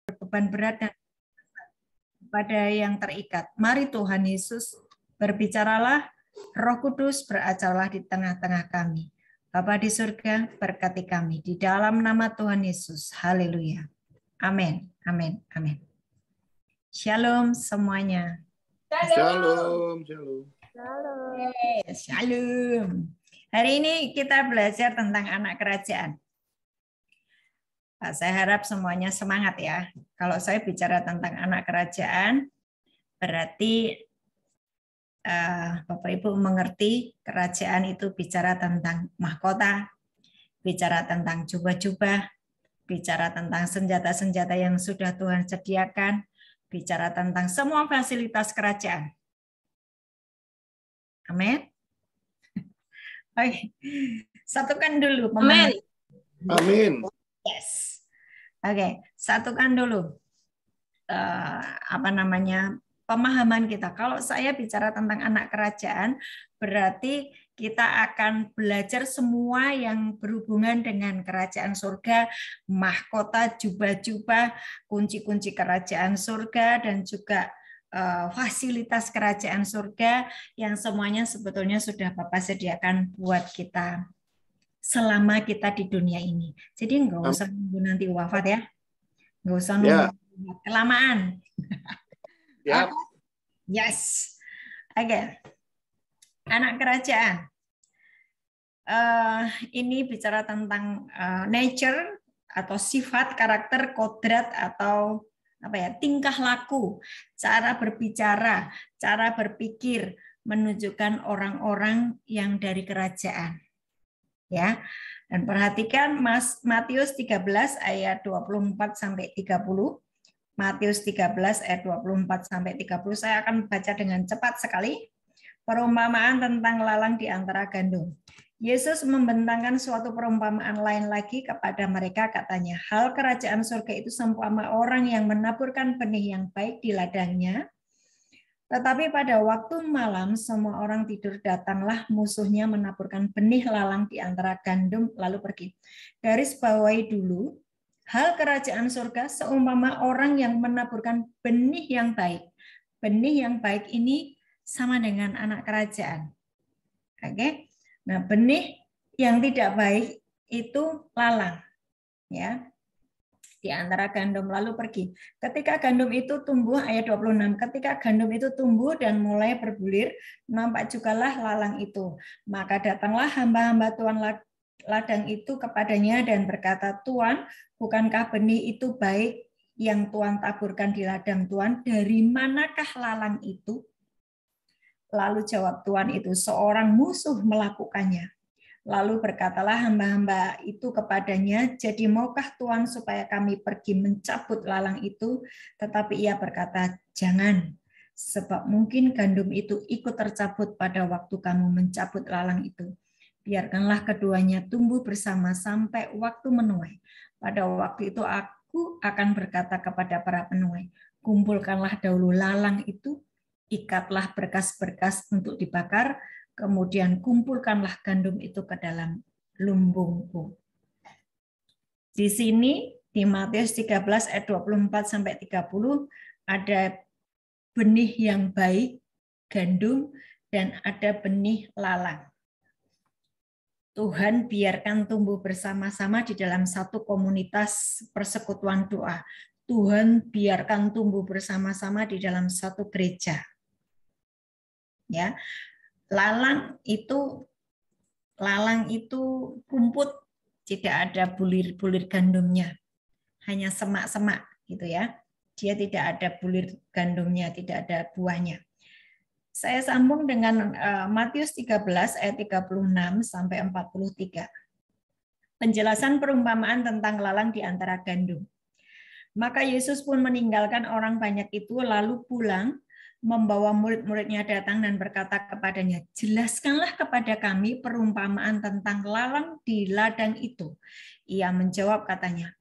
beban berat dan pada yang terikat. Mari Tuhan Yesus, berbicaralah, Roh Kudus beracarlah di tengah-tengah kami. Bapa di surga, berkati kami di dalam nama Tuhan Yesus. Haleluya. Amin. Amin. Amin. Shalom semuanya. Shalom. Shalom. Shalom. Hari ini kita belajar tentang anak kerajaan. Saya harap semuanya semangat ya. Kalau saya bicara tentang anak kerajaan, berarti Bapak Ibu mengerti kerajaan itu bicara tentang mahkota, bicara tentang jubah-jubah, bicara tentang senjata-senjata yang sudah Tuhan sediakan, bicara tentang semua fasilitas kerajaan. Amin. Oke. Satukan dulu. Amin. Amin. Yes. Oke, satukan dulu pemahaman kita. Kalau saya bicara tentang anak kerajaan, berarti kita akan belajar semua yang berhubungan dengan kerajaan surga, mahkota, jubah-jubah, kunci-kunci kerajaan surga, dan juga fasilitas kerajaan surga yang semuanya sebetulnya sudah Bapak sediakan buat kita selama kita di dunia ini. Jadi nggak usah nunggu nanti wafat ya. Nggak usah nunggu kelamaan. Ya. Yes. Oke. Anak kerajaan. Ini bicara tentang nature atau sifat, karakter, kodrat atau tingkah laku, cara berbicara, cara berpikir menunjukkan orang-orang yang dari kerajaan. Ya. Dan perhatikan Matius 13 ayat 24 sampai 30. Matius 13 ayat 24 sampai 30. Saya akan baca dengan cepat sekali. Perumpamaan tentang lalang di antara gandum. Yesus membentangkan suatu perumpamaan lain lagi kepada mereka, katanya, hal kerajaan surga itu seumpama orang yang menaburkan benih yang baik di ladangnya. Tetapi pada waktu malam semua orang tidur, datanglah musuhnya menaburkan benih lalang di antara gandum lalu pergi. Garis bawahi dulu, hal kerajaan surga seumpama orang yang menaburkan benih yang baik. Benih yang baik ini sama dengan anak kerajaan. Oke. Nah, benih yang tidak baik itu lalang, ya. Di antara gandum lalu pergi. Ketika gandum itu tumbuh, ayat 26, ketika gandum itu tumbuh dan mulai berbulir, nampak jugalah lalang itu. Maka datanglah hamba-hamba Tuhan ladang itu kepadanya dan berkata, Tuan, bukankah benih itu baik yang Tuhan taburkan di ladang Tuhan? Dari manakah lalang itu? Lalu jawab Tuhan itu, seorang musuh melakukannya. Lalu berkatalah hamba-hamba itu kepadanya, jadi maukah Tuhan supaya kami pergi mencabut lalang itu? Tetapi ia berkata, jangan, sebab mungkin gandum itu ikut tercabut pada waktu kamu mencabut lalang itu. Biarkanlah keduanya tumbuh bersama sampai waktu menuai. Pada waktu itu aku akan berkata kepada para penuai, kumpulkanlah dahulu lalang itu, ikatlah berkas-berkas untuk dibakar, kemudian kumpulkanlah gandum itu ke dalam lumbungku. Di sini di Matius 13 ayat 24 sampai 30 ada benih yang baik, gandum, dan ada benih lalang. Tuhan biarkan tumbuh bersama-sama di dalam satu komunitas persekutuan doa. Tuhan biarkan tumbuh bersama-sama di dalam satu gereja. Ya. Lalang itu rumput, tidak ada bulir-bulir gandumnya, hanya semak-semak gitu ya. Dia tidak ada bulir gandumnya, tidak ada buahnya. Saya sambung dengan Matius 13 ayat 36 sampai 43. Penjelasan perumpamaan tentang lalang di antara gandum. Maka Yesus pun meninggalkan orang banyak itu lalu pulang, membawa murid-muridnya datang dan berkata kepadanya, jelaskanlah kepada kami perumpamaan tentang lalang di ladang itu. Ia menjawab katanya,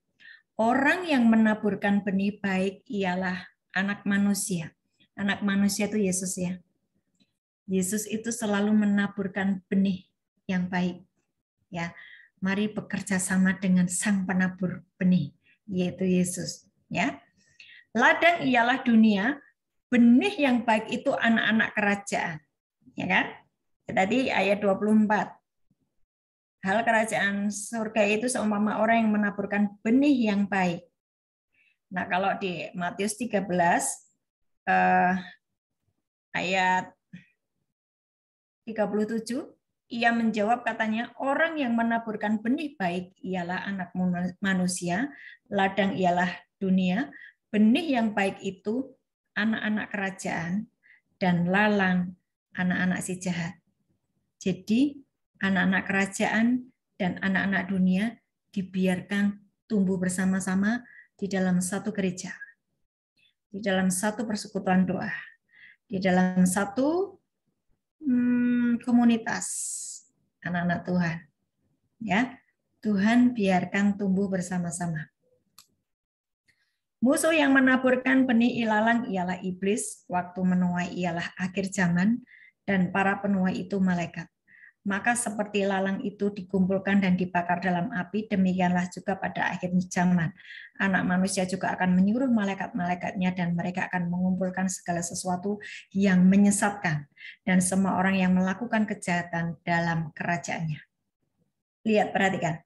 orang yang menaburkan benih baik ialah anak manusia. Anak manusia itu Yesus ya. Yesus itu selalu menaburkan benih yang baik. Ya, mari bekerja sama dengan sang penabur benih, yaitu Yesus. Ya. Ladang ialah dunia, benih yang baik itu anak-anak kerajaan. Ya kan? Tadi ayat 24. Hal kerajaan surga itu seumpama orang yang menaburkan benih yang baik. Nah, kalau di Matius 13 ayat 37, ia menjawab katanya, orang yang menaburkan benih baik ialah anak manusia, ladang ialah dunia, benih yang baik itu anak-anak kerajaan, dan lalang anak-anak si jahat. Jadi anak-anak kerajaan dan anak-anak dunia dibiarkan tumbuh bersama-sama di dalam satu gereja, di dalam satu persekutuan doa, di dalam satu komunitas anak-anak Tuhan. Ya, Tuhan biarkan tumbuh bersama-sama. Musuh yang menaburkan benih ilalang ialah iblis, waktu menuai ialah akhir zaman, dan para penuai itu malaikat. Maka seperti lalang itu dikumpulkan dan dibakar dalam api, demikianlah juga pada akhir zaman. Anak manusia juga akan menyuruh malaikat-malaikatnya dan mereka akan mengumpulkan segala sesuatu yang menyesatkan dan semua orang yang melakukan kejahatan dalam kerajaannya. Lihat, perhatikan.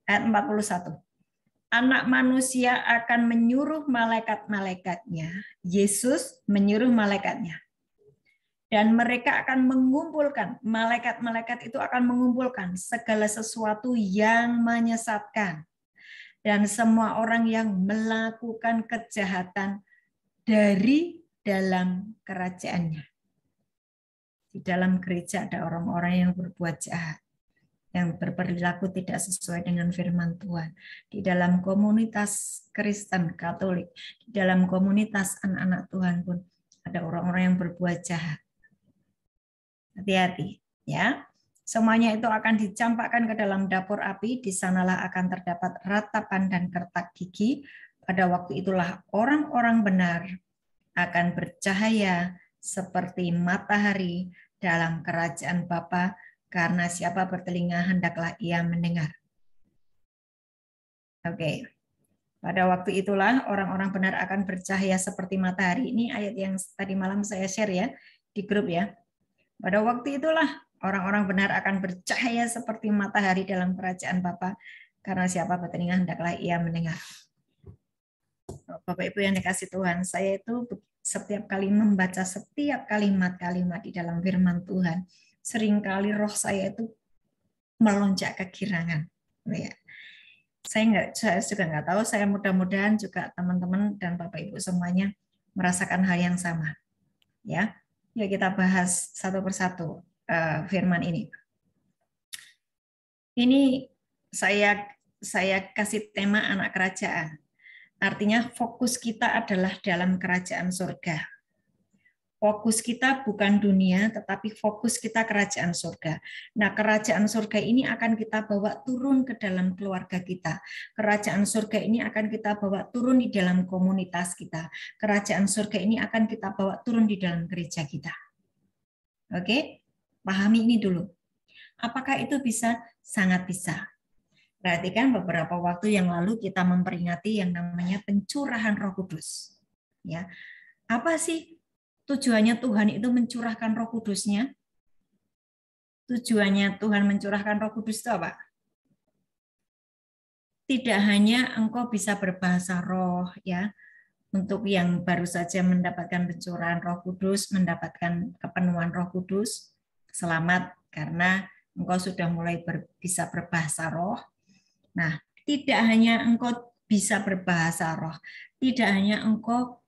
Ayat 41. Anak manusia akan menyuruh malaikat-malaikatnya. Yesus menyuruh malaikatnya. Dan mereka akan mengumpulkan, malaikat-malaikat itu akan mengumpulkan segala sesuatu yang menyesatkan. Dan semua orang yang melakukan kejahatan dari dalam kerajaannya. Di dalam gereja ada orang-orang yang berbuat jahat, yang berperilaku tidak sesuai dengan firman Tuhan. Di dalam komunitas Kristen Katolik, di dalam komunitas anak-anak Tuhan pun ada orang-orang yang berbuat jahat. Hati-hati, ya. Semuanya itu akan dicampakkan ke dalam dapur api, di sanalah akan terdapat ratapan dan kertak gigi. Pada waktu itulah orang-orang benar akan bercahaya seperti matahari dalam kerajaan Bapa, karena siapa bertelinga hendaklah ia mendengar. Oke. Pada waktu itulah orang-orang benar akan bercahaya seperti matahari. Ini ayat yang tadi malam saya share ya di grup ya. Pada waktu itulah orang-orang benar akan bercahaya seperti matahari dalam kerajaan Bapa, karena siapa bertelinga hendaklah ia mendengar. Bapak Ibu yang dikasih Tuhan, saya itu setiap kali membaca setiap kalimat-kalimat di dalam firman Tuhan, seringkali roh saya itu melonjak kegirangan. Saya juga nggak tahu, saya mudah-mudahan juga teman-teman dan Bapak Ibu semuanya merasakan hal yang sama. Ya. Yuk kita bahas satu persatu firman ini. Ini saya kasih tema anak kerajaan. Artinya fokus kita adalah dalam kerajaan surga. Fokus kita bukan dunia, tetapi fokus kita kerajaan surga. Nah, kerajaan surga ini akan kita bawa turun ke dalam keluarga kita. Kerajaan surga ini akan kita bawa turun di dalam komunitas kita. Kerajaan surga ini akan kita bawa turun di dalam gereja kita. Oke, pahami ini dulu. Apakah itu bisa? Sangat bisa. Perhatikan beberapa waktu yang lalu kita memperingati yang namanya pencurahan Roh Kudus. Ya, apa sih tujuannya Tuhan itu mencurahkan Roh Kudus-Nya? Tujuannya Tuhan mencurahkan Roh Kudus itu apa? Tidak hanya engkau bisa berbahasa roh, ya, untuk yang baru saja mendapatkan pencurahan Roh Kudus, mendapatkan kepenuhan Roh Kudus, selamat karena engkau sudah mulai bisa berbahasa roh. Nah, tidak hanya engkau bisa berbahasa roh, tidak hanya engkau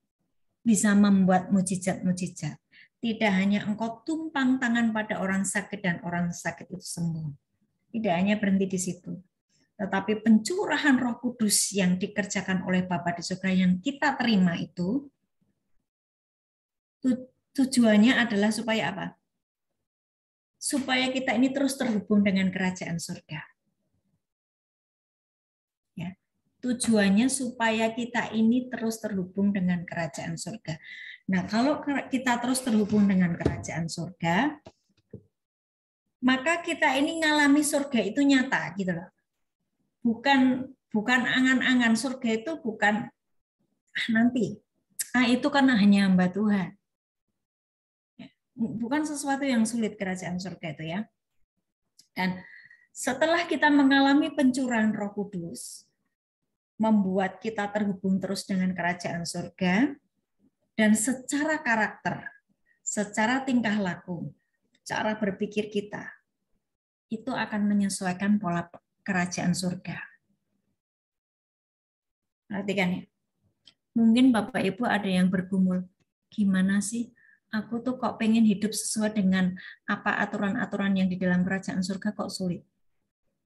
bisa membuat mujizat-mujizat, tidak hanya engkau tumpang tangan pada orang sakit dan orang sakit itu sembuh. Tidak hanya berhenti di situ, tetapi pencurahan Roh Kudus yang dikerjakan oleh Bapa di surga yang kita terima itu, tujuannya adalah supaya apa? Supaya kita ini terus terhubung dengan kerajaan surga. Ya. Tujuannya supaya kita ini terus terhubung dengan kerajaan surga. Nah, kalau kita terus terhubung dengan kerajaan surga, maka kita ini ngalami surga itu nyata gitu loh. Bukan angan-angan. Surga itu bukan nanti. Nah, itu kan hanya hamba Tuhan. Bukan sesuatu yang sulit kerajaan surga itu ya. Dan setelah kita mengalami pencurahan Roh Kudus, membuat kita terhubung terus dengan kerajaan surga, dan secara karakter, secara tingkah laku, cara berpikir kita, itu akan menyesuaikan pola kerajaan surga. Perhatikan ya. Mungkin Bapak Ibu ada yang bergumul, gimana sih? Aku tuh kok pengen hidup sesuai dengan apa aturan-aturan yang di dalam kerajaan surga kok sulit.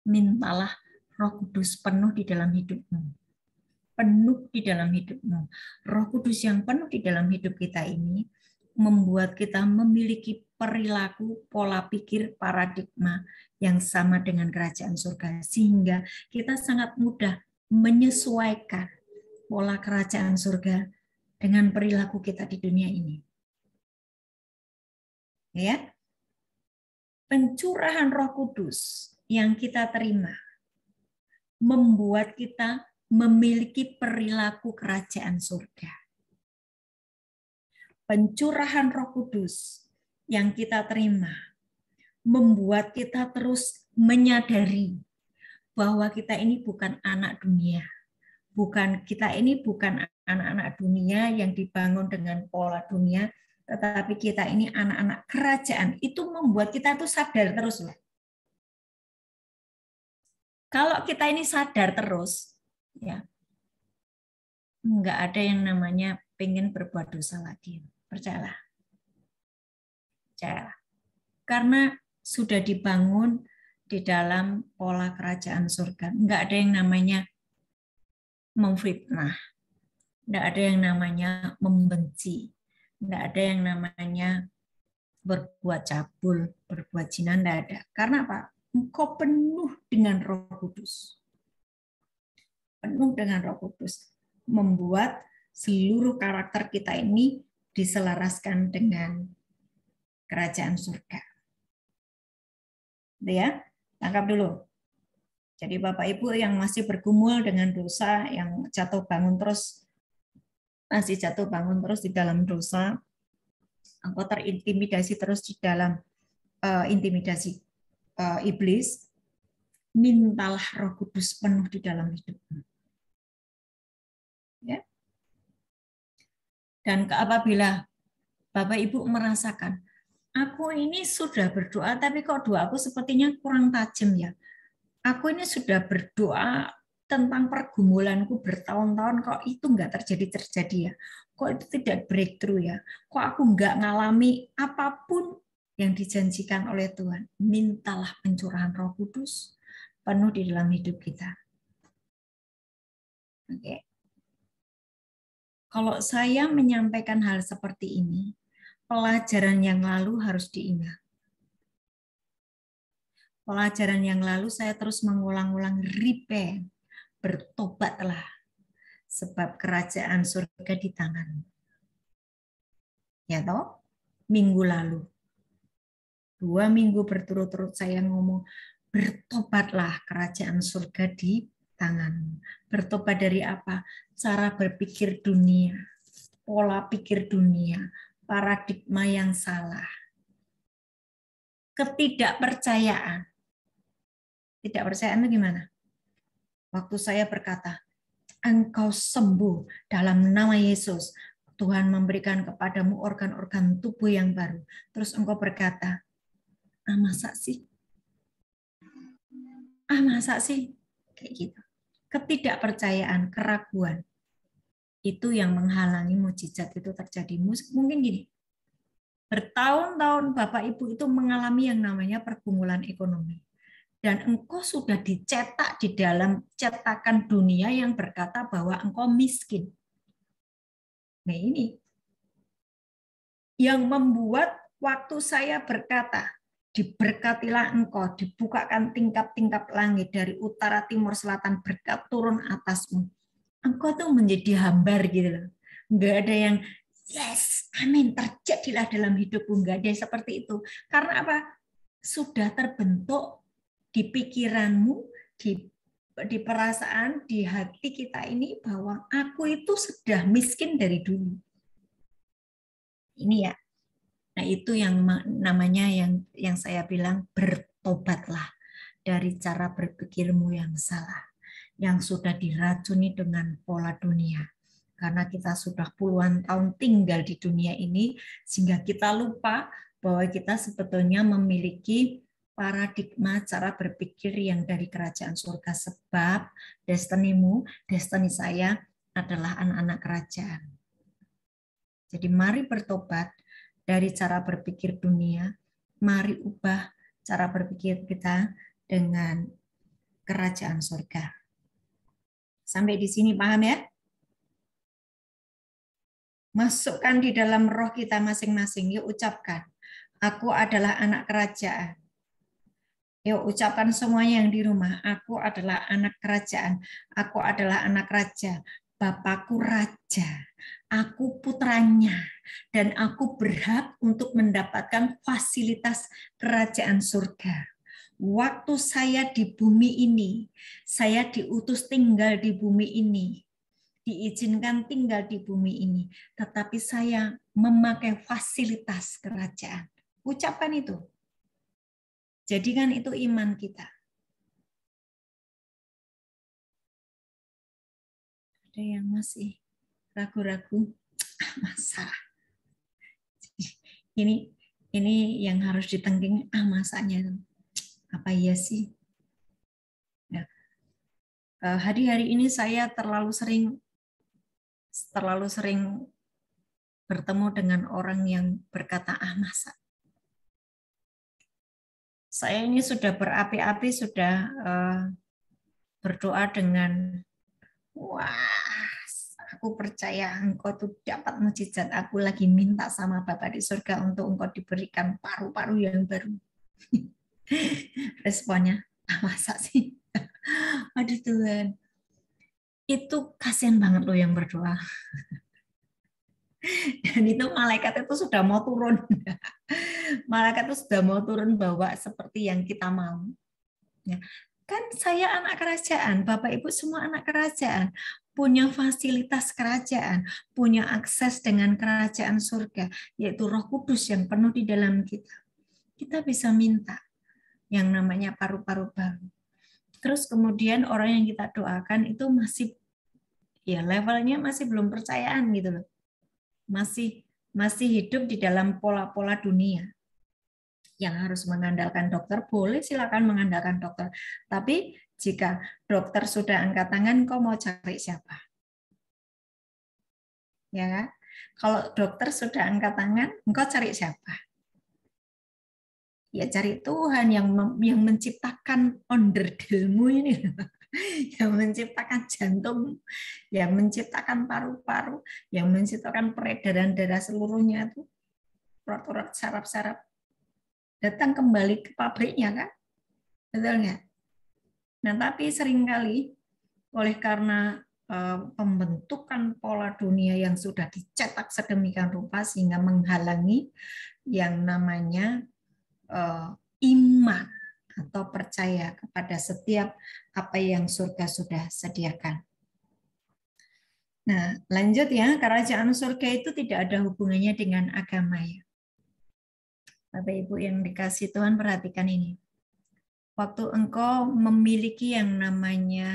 Mintalah Roh Kudus penuh di dalam hidupmu. Penuh di dalam hidupmu. Roh Kudus yang penuh di dalam hidup kita ini membuat kita memiliki perilaku, pola pikir, paradigma yang sama dengan kerajaan surga. Sehingga kita sangat mudah menyesuaikan pola kerajaan surga dengan perilaku kita di dunia ini. Ya, pencurahan Roh Kudus yang kita terima membuat kita memiliki perilaku kerajaan surga. Pencurahan Roh Kudus yang kita terima membuat kita terus menyadari bahwa kita ini bukan anak dunia. Kita ini bukan anak-anak dunia yang dibangun dengan pola dunia, tetapi kita ini anak-anak kerajaan. Itu membuat kita tuh sadar terus loh. Kalau kita ini sadar terus, ya nggak ada yang namanya pengen berbuat dosa lagi. Percayalah. Karena sudah dibangun di dalam pola kerajaan surga. Nggak ada yang namanya memfitnah. Nggak ada yang namanya membenci. Nggak ada yang namanya berbuat cabul, berbuat zina, nggak ada. Karena apa? Engkau penuh dengan Roh Kudus. Penuh dengan Roh Kudus. Membuat seluruh karakter kita ini diselaraskan dengan kerajaan surga. Ya, tangkap dulu. Jadi Bapak Ibu yang masih bergumul dengan dosa, yang jatuh bangun terus, masih jatuh bangun terus di dalam dosa, engkau terintimidasi terus di dalam intimidasi iblis, mintalah Roh Kudus penuh di dalam hidupmu. Ya. Dan apabila Bapak Ibu merasakan, aku ini sudah berdoa, tapi kok doaku sepertinya kurang tajam ya. Aku ini sudah berdoa tentang pergumulanku bertahun-tahun, kok itu nggak terjadi ya. Kok itu tidak breakthrough ya. Kok aku nggak ngalami apapun yang dijanjikan oleh Tuhan. Mintalah pencurahan Roh Kudus penuh di dalam hidup kita. Oke. Kalau saya menyampaikan hal seperti ini, pelajaran yang lalu harus diingat. Pelajaran yang lalu saya terus mengulang-ulang, repent, bertobatlah, sebab kerajaan surga di tanganmu. Ya toh? Minggu lalu. 2 minggu berturut-turut saya ngomong, bertobatlah, kerajaan surga di tanganmu. Bertobat dari apa? Cara berpikir dunia, pola pikir dunia, paradigma yang salah, ketidakpercayaan. Ketidakpercayaan itu gimana? Waktu saya berkata, engkau sembuh dalam nama Yesus, Tuhan memberikan kepadamu organ-organ tubuh yang baru. Terus engkau berkata, masa sih? Masa sih? Kayak gitu. Ketidakpercayaan, keraguan. Itu yang menghalangi mujizat itu terjadi. Mungkin gini, bertahun-tahun Bapak Ibu itu mengalami yang namanya pergumulan ekonomi. Dan engkau sudah dicetak di dalam cetakan dunia yang berkata bahwa engkau miskin. Nah ini yang membuat waktu saya berkata, diberkatilah engkau, dibukakan tingkap-tingkap langit dari utara, timur, selatan, berkat turun atasmu. Engkau tuh menjadi hambar gitu loh. Enggak ada yang yes, amin, terjadilah dalam hidupku. Enggak ada seperti itu. Karena apa? Sudah terbentuk di pikiranmu, di perasaan, di hati kita ini bahwa aku itu sudah miskin dari dulu. Ini ya. Nah, itu yang namanya yang saya bilang bertobatlah dari cara berpikirmu yang salah, yang sudah diracuni dengan pola dunia. Karena kita sudah puluhan tahun tinggal di dunia ini, sehingga kita lupa bahwa kita sebetulnya memiliki paradigma cara berpikir yang dari kerajaan surga. Sebab destinimu, destiny saya adalah anak-anak kerajaan. Jadi mari bertobat dari cara berpikir dunia, mari ubah cara berpikir kita dengan kerajaan surga. Sampai di sini paham ya? Masukkan di dalam roh kita masing-masing. Yuk ucapkan, aku adalah anak kerajaan. Yuk ucapkan semuanya yang di rumah, aku adalah anak kerajaan. Aku adalah anak raja. Bapakku raja. Aku putranya. Dan aku berhak untuk mendapatkan fasilitas kerajaan surga. Waktu saya di bumi ini, saya diutus tinggal di bumi ini, diizinkan tinggal di bumi ini, tetapi saya memakai fasilitas kerajaan. Ucapkan itu. Jadikan itu iman kita. Ada yang masih ragu-ragu, masa. Ini yang harus ditengking, masanya apa iya sih? Ya. Hari-hari ini saya terlalu sering bertemu dengan orang yang berkata, masa. Saya ini sudah berapi-api, sudah berdoa dengan, wah, aku percaya engkau tuh dapat mujizat. Aku lagi minta sama Bapa di surga untuk engkau diberikan paru-paru yang baru. Responnya, masa sih? Aduh Tuhan. Itu kasihan banget loh yang berdoa. Dan itu malaikat itu sudah mau turun. Malaikat itu sudah mau turun bawa seperti yang kita mau. Ya. Kan saya anak kerajaan, Bapak Ibu semua anak kerajaan, punya fasilitas kerajaan, punya akses dengan kerajaan surga, yaitu Roh Kudus yang penuh di dalam kita. Kita bisa minta yang namanya paru-paru baru. Terus kemudian orang yang kita doakan itu masih levelnya masih belum percayaan gitu loh. Masih hidup di dalam pola-pola dunia. Yang harus mengandalkan dokter, boleh silakan mengandalkan dokter. Tapi jika dokter sudah angkat tangan, kau mau cari siapa? Ya kan? Kalau dokter sudah angkat tangan, engkau cari siapa? Ya cari Tuhan yang menciptakan onderdilmu ini. Yang menciptakan jantung, yang menciptakan paru-paru, yang menciptakan peredaran darah seluruhnya itu, urat-urat saraf-saraf, datang kembali ke pabriknya kan, betul nggak? Nah tapi seringkali oleh karena pembentukan pola dunia yang sudah dicetak sedemikian rupa sehingga menghalangi yang namanya iman atau percaya kepada setiap apa yang surga sudah sediakan. Nah, lanjut ya, kerajaan surga itu tidak ada hubungannya dengan agama ya. Bapak Ibu yang dikasih Tuhan, perhatikan ini. Waktu engkau memiliki yang namanya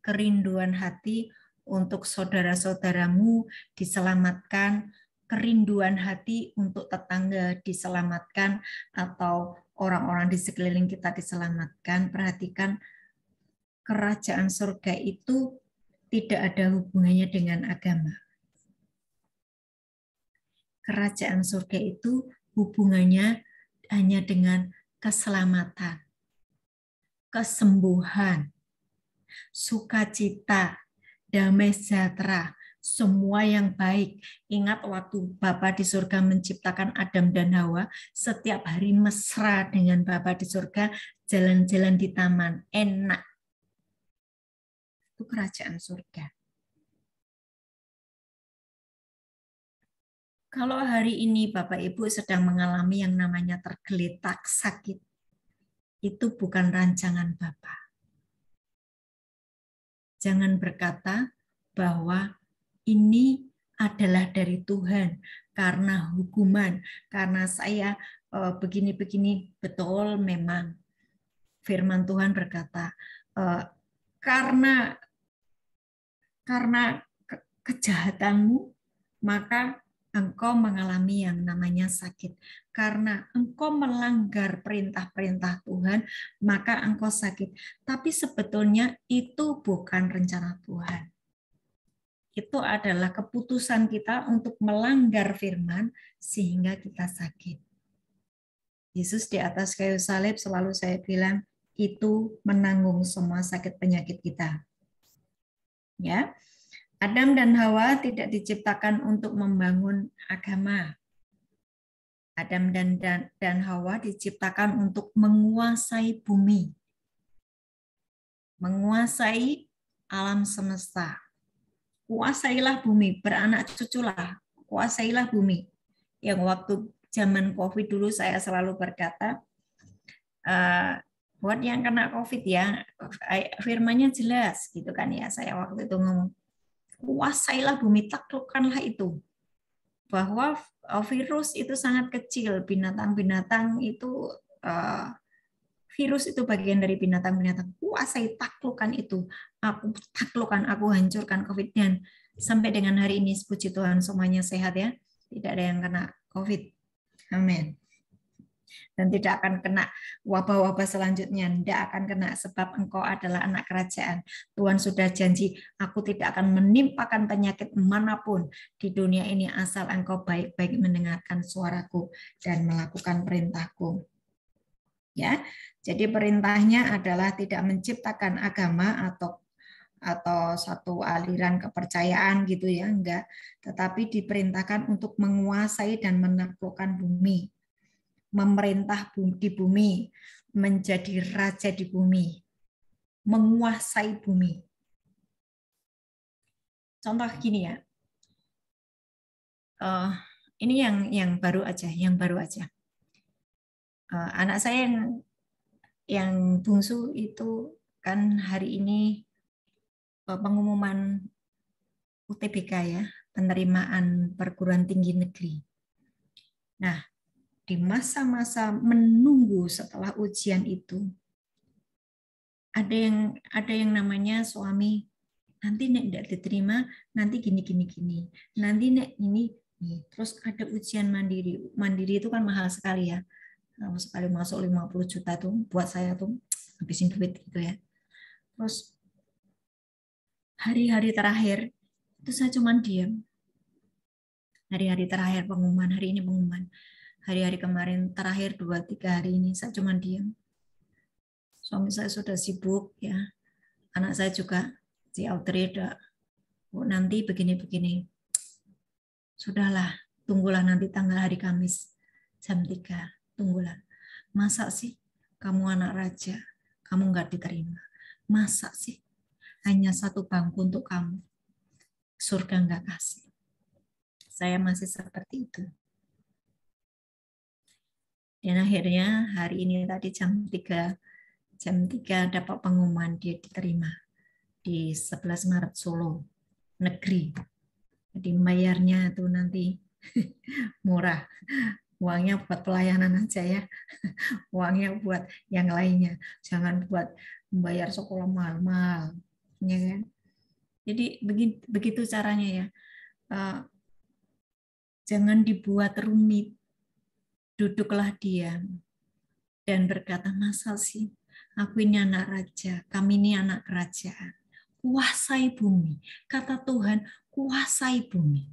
kerinduan hati untuk saudara-saudaramu diselamatkan, kerinduan hati untuk tetangga diselamatkan, atau orang-orang di sekeliling kita diselamatkan, perhatikan kerajaan surga itu tidak ada hubungannya dengan agama. Kerajaan surga itu hubungannya hanya dengan keselamatan, kesembuhan, sukacita, damai sejahtera, semua yang baik. Ingat waktu Bapa di surga menciptakan Adam dan Hawa, setiap hari mesra dengan Bapa di surga, jalan-jalan di taman, enak. Itu kerajaan surga. Kalau hari ini Bapak Ibu sedang mengalami yang namanya tergeletak sakit, itu bukan rancangan Bapa. Jangan berkata bahwa ini ada adalah dari Tuhan, karena hukuman, karena saya begini-begini. Betul, memang firman Tuhan berkata, karena kejahatanmu, maka engkau mengalami yang namanya sakit. Karena engkau melanggar perintah-perintah Tuhan, maka engkau sakit. Tapi sebetulnya itu bukan rencana Tuhan. Itu adalah keputusan kita untuk melanggar firman sehingga kita sakit. Yesus di atas kayu salib, selalu saya bilang, itu menanggung semua sakit penyakit kita. Ya. Adam dan Hawa tidak diciptakan untuk membangun agama. Adam dan Hawa diciptakan untuk menguasai bumi. Menguasai alam semesta. Kuasailah bumi, beranak cuculah, kuasailah bumi. Yang waktu zaman COVID dulu saya selalu berkata, buat yang kena COVID ya, firmannya jelas gitu kan ya. Saya waktu itu ngomong, kuasailah bumi, taklukkanlah itu. Bahwa virus itu sangat kecil, binatang-binatang itu, virus itu bagian dari binatang-binatang. Kuasai, taklukkan itu. Aku taklukkan, aku hancurkan COVID. Dan sampai dengan hari ini, puji Tuhan semuanya sehat ya. Tidak ada yang kena COVID. Amin. Dan tidak akan kena wabah-wabah selanjutnya, tidak akan kena, sebab engkau adalah anak kerajaan. Tuhan sudah janji, aku tidak akan menimpakan penyakit manapun di dunia ini asal engkau baik-baik mendengarkan suaraku dan melakukan perintahku. Ya, jadi perintahnya adalah tidak menciptakan agama atau satu aliran kepercayaan gitu ya, enggak, tetapi diperintahkan untuk menguasai dan menaklukkan bumi. Memerintah di bumi, menjadi raja di bumi, menguasai bumi. Contoh gini ya, ini yang baru aja, anak saya yang bungsu itu kan hari ini pengumuman UTBK ya, penerimaan perguruan tinggi negeri. Nah, di masa-masa menunggu setelah ujian itu, ada yang namanya suami, nanti nek tidak diterima, nanti gini, nanti nek ini, terus ada ujian mandiri. Mandiri itu kan mahal sekali ya, sekali masuk 50 juta tuh, buat saya tuh habisin duit gitu ya. Terus hari-hari terakhir itu saya cuma diam. Hari-hari terakhir pengumuman, hari ini pengumuman. Hari-hari kemarin terakhir 2-3 hari ini saya cuma diam. Suami saya sudah sibuk ya. Anak saya juga si Audrey nanti begini-begini. Sudahlah, tunggulah nanti tanggal hari Kamis jam 3. Tunggulah. Masa sih kamu anak raja, kamu nggak diterima? Masa sih hanya satu bangku untuk kamu? Surga nggak kasih. Saya masih seperti itu. Dan akhirnya hari ini tadi jam 3 dapat pengumuman dia diterima di 11 Maret Solo negeri. Jadi bayarnya itu nanti murah. Uangnya buat pelayanan aja ya. Uangnya buat yang lainnya. Jangan buat membayar sekolah mahal-mahal. Ya kan? Jadi begitu caranya ya. Jangan dibuat rumit. Duduklah diam dan berkata, masa sih aku ini anak raja, kami ini anak kerajaan. Kuasai bumi. Kata Tuhan, kuasai bumi.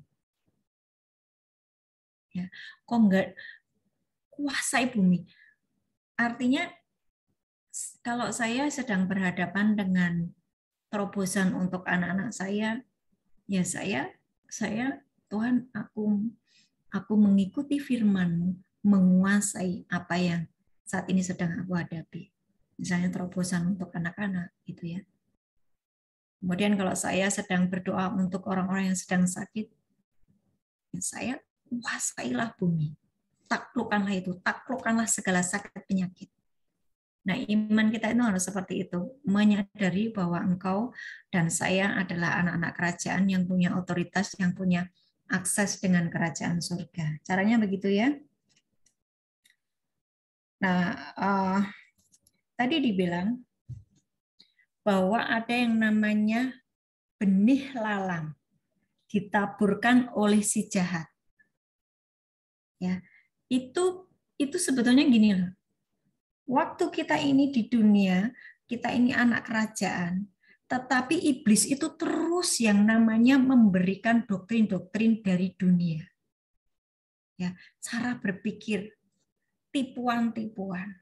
Ya, kok enggak kuasai bumi? Artinya kalau saya sedang berhadapan dengan terobosan untuk anak-anak saya, ya saya Tuhan, aku mengikuti firman-Mu, menguasai apa yang saat ini sedang aku hadapi. Misalnya terobosan untuk anak-anak gitu ya. Kemudian kalau saya sedang berdoa untuk orang-orang yang sedang sakit, saya kuasailah bumi. Taklukkanlah itu, taklukkanlah segala sakit penyakit. Nah, iman kita itu harus seperti itu, menyadari bahwa engkau dan saya adalah anak-anak kerajaan yang punya otoritas, yang punya akses dengan kerajaan surga. Caranya begitu ya. Nah, tadi dibilang bahwa ada yang namanya benih lalang ditaburkan oleh si jahat. Ya, itu sebetulnya gini loh. Waktu kita ini di dunia, kita ini anak kerajaan, tetapi iblis itu terus yang namanya memberikan doktrin-doktrin dari dunia. Ya, cara berpikir, tipuan-tipuan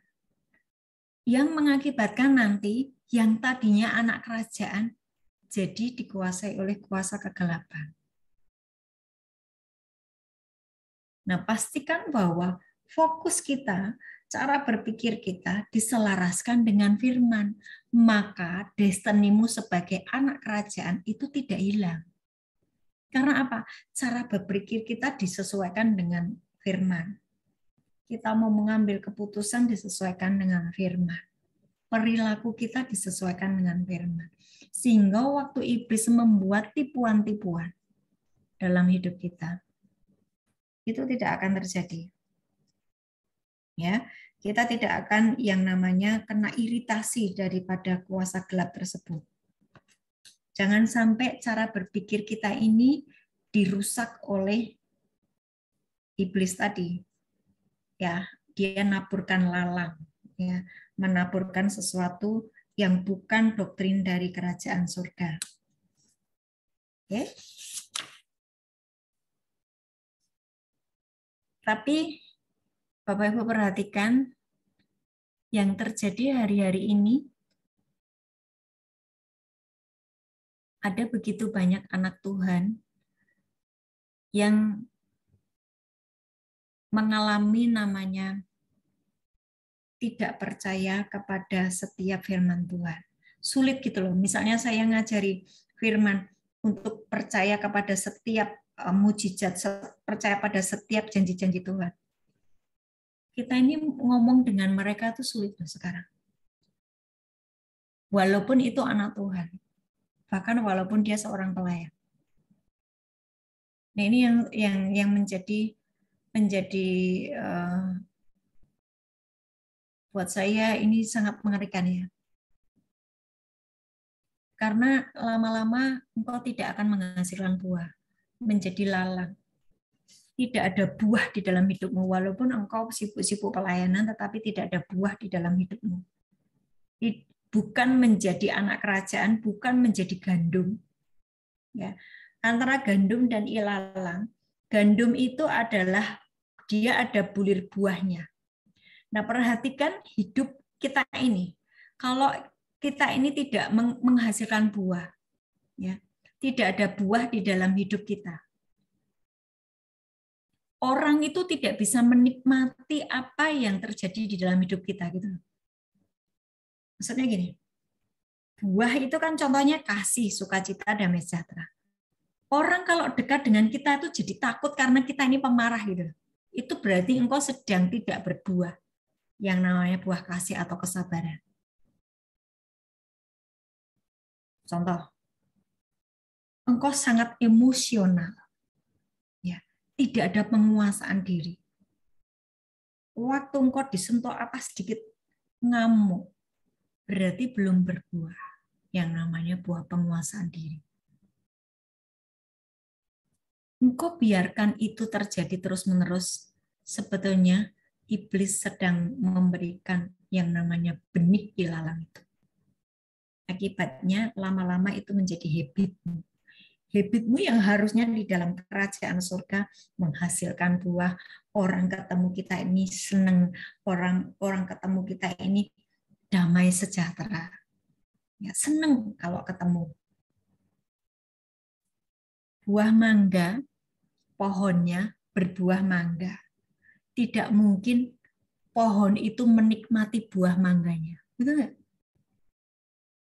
yang mengakibatkan nanti yang tadinya anak kerajaan jadi dikuasai oleh kuasa kegelapan. Nah, pastikan bahwa fokus kita, cara berpikir kita diselaraskan dengan firman, maka destinimu sebagai anak kerajaan itu tidak hilang. Karena apa? Cara berpikir kita disesuaikan dengan firman. Kita mau mengambil keputusan disesuaikan dengan firman. Perilaku kita disesuaikan dengan firman. Sehingga waktu iblis membuat tipuan-tipuan dalam hidup kita, itu tidak akan terjadi. Ya, kita tidak akan yang namanya kena iritasi daripada kuasa gelap tersebut. Jangan sampai cara berpikir kita ini dirusak oleh iblis tadi. Ya, dia naburkan lalang, ya, menaburkan sesuatu yang bukan doktrin dari kerajaan surga. Oke. Tapi Bapak Ibu perhatikan yang terjadi hari-hari ini, ada begitu banyak anak Tuhan yang mengalami namanya tidak percaya kepada setiap firman Tuhan. Sulit gitu loh. Misalnya saya ngajari firman untuk percaya kepada setiap mujizat, percaya pada setiap janji-janji Tuhan. Kita ini ngomong dengan mereka itu sulit loh sekarang. Walaupun itu anak Tuhan. Bahkan walaupun dia seorang pelayan. Nah, ini yang menjadi buat saya ini sangat mengerikan ya. Karena lama-lama engkau tidak akan menghasilkan buah, menjadi lalang. Tidak ada buah di dalam hidupmu, walaupun engkau sibuk-sibuk pelayanan, tetapi tidak ada buah di dalam hidupmu. Bukan menjadi anak kerajaan, bukan menjadi gandum. Ya. Antara gandum dan ilalang, gandum itu adalah dia ada bulir buahnya. Nah, perhatikan hidup kita ini. Kalau kita ini tidak menghasilkan buah, ya, tidak ada buah di dalam hidup kita. Orang itu tidak bisa menikmati apa yang terjadi di dalam hidup kita, gitu. Maksudnya gini, buah itu kan contohnya kasih, sukacita, damai sejahtera. Orang kalau dekat dengan kita itu jadi takut karena kita ini pemarah gitu. Itu berarti engkau sedang tidak berbuah yang namanya buah kasih atau kesabaran. Contoh, engkau sangat emosional, ya, tidak ada penguasaan diri. Waktu engkau disentuh apa sedikit ngamuk, berarti belum berbuah yang namanya buah penguasaan diri. Engkau biarkan itu terjadi terus-menerus, sebetulnya iblis sedang memberikan yang namanya benih ilalang itu. Akibatnya lama-lama itu menjadi habitmu. Habitmu yang harusnya di dalam kerajaan surga menghasilkan buah. Orang ketemu kita ini senang, orang ketemu kita ini damai sejahtera. Ya, senang kalau ketemu. Buah mangga, pohonnya berbuah mangga. Tidak mungkin pohon itu menikmati buah mangganya. Betul nggak?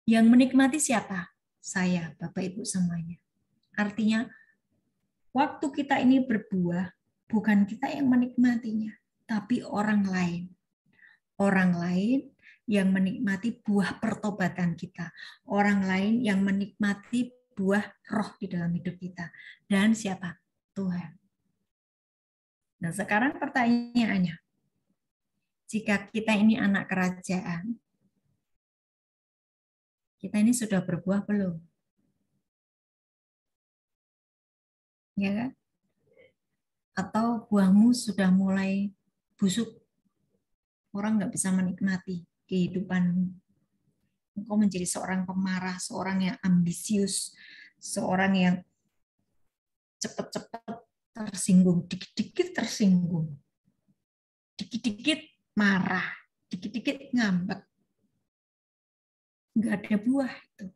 Yang menikmati siapa? Saya, Bapak Ibu semuanya. Artinya, waktu kita ini berbuah, bukan kita yang menikmatinya, tapi orang lain. Orang lain yang menikmati buah pertobatan kita. Orang lain yang menikmati buah roh di dalam hidup kita. Dan siapa? Tuhan. Nah, sekarang pertanyaannya, jika kita ini anak kerajaan, kita ini sudah berbuah belum? Ya kan? Atau buahmu sudah mulai busuk, orang nggak bisa menikmati kehidupanmu. Engkau menjadi seorang pemarah, seorang yang ambisius, seorang yang cepat-cepat tersinggung, dikit-dikit tersinggung, dikit-dikit marah, dikit-dikit ngambek. Nggak ada buah itu.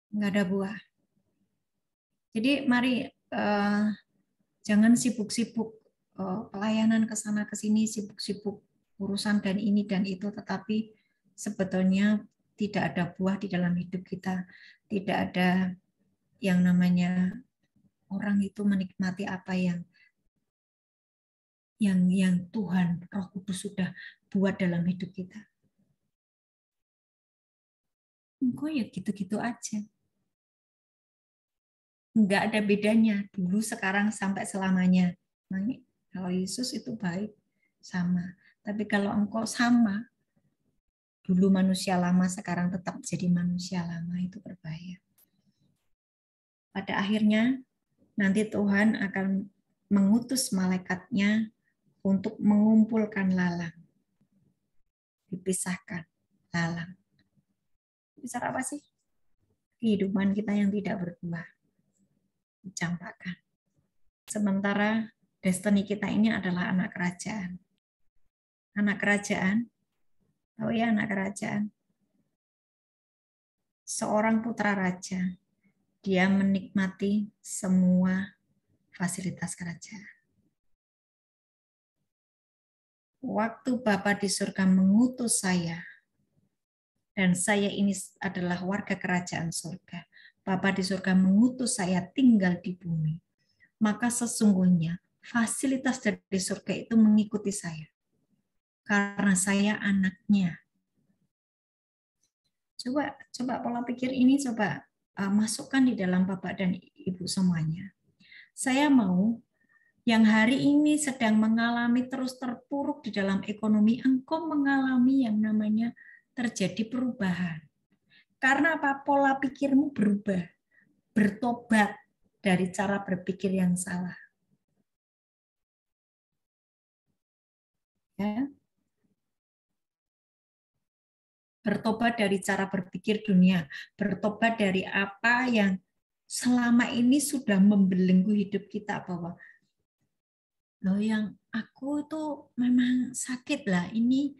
Nggak ada buah. Jadi mari jangan sibuk-sibuk pelayanan ke sana ke sini, sibuk-sibuk urusan dan ini dan itu, tetapi sebetulnya tidak ada buah di dalam hidup kita. Tidak ada yang namanya orang itu menikmati apa yang Tuhan Roh Kudus sudah buat dalam hidup kita. Engkau ya gitu-gitu aja. Nggak ada bedanya dulu, sekarang, sampai selamanya. Nah, kalau Yesus itu baik, sama. Tapi kalau engkau sama, dulu manusia lama, sekarang tetap jadi manusia lama, itu berbahaya. Pada akhirnya, nanti Tuhan akan mengutus malaikatnya untuk mengumpulkan lalang. Dipisahkan lalang. Bicara apa sih? Kehidupan kita yang tidak berbuah. Dicampakkan. Sementara destiny kita ini adalah anak kerajaan. Anak kerajaan, tahu ya anak kerajaan? Seorang putra raja, dia menikmati semua fasilitas kerajaan. Waktu Bapa di surga mengutus saya, dan saya ini adalah warga kerajaan surga, Bapa di surga mengutus saya tinggal di bumi, maka sesungguhnya fasilitas dari surga itu mengikuti saya. Karena saya anaknya. Coba pola pikir ini coba masukkan di dalam Bapak dan Ibu semuanya. Saya mau yang hari ini sedang mengalami terus terpuruk di dalam ekonomi, engkau mengalami yang namanya terjadi perubahan. Karena apa? Pola pikirmu berubah, bertobat dari cara berpikir yang salah. Ya. Bertobat dari cara berpikir dunia, bertobat dari apa yang selama ini sudah membelenggu hidup kita, bahwa loh yang aku itu memang sakit lah, ini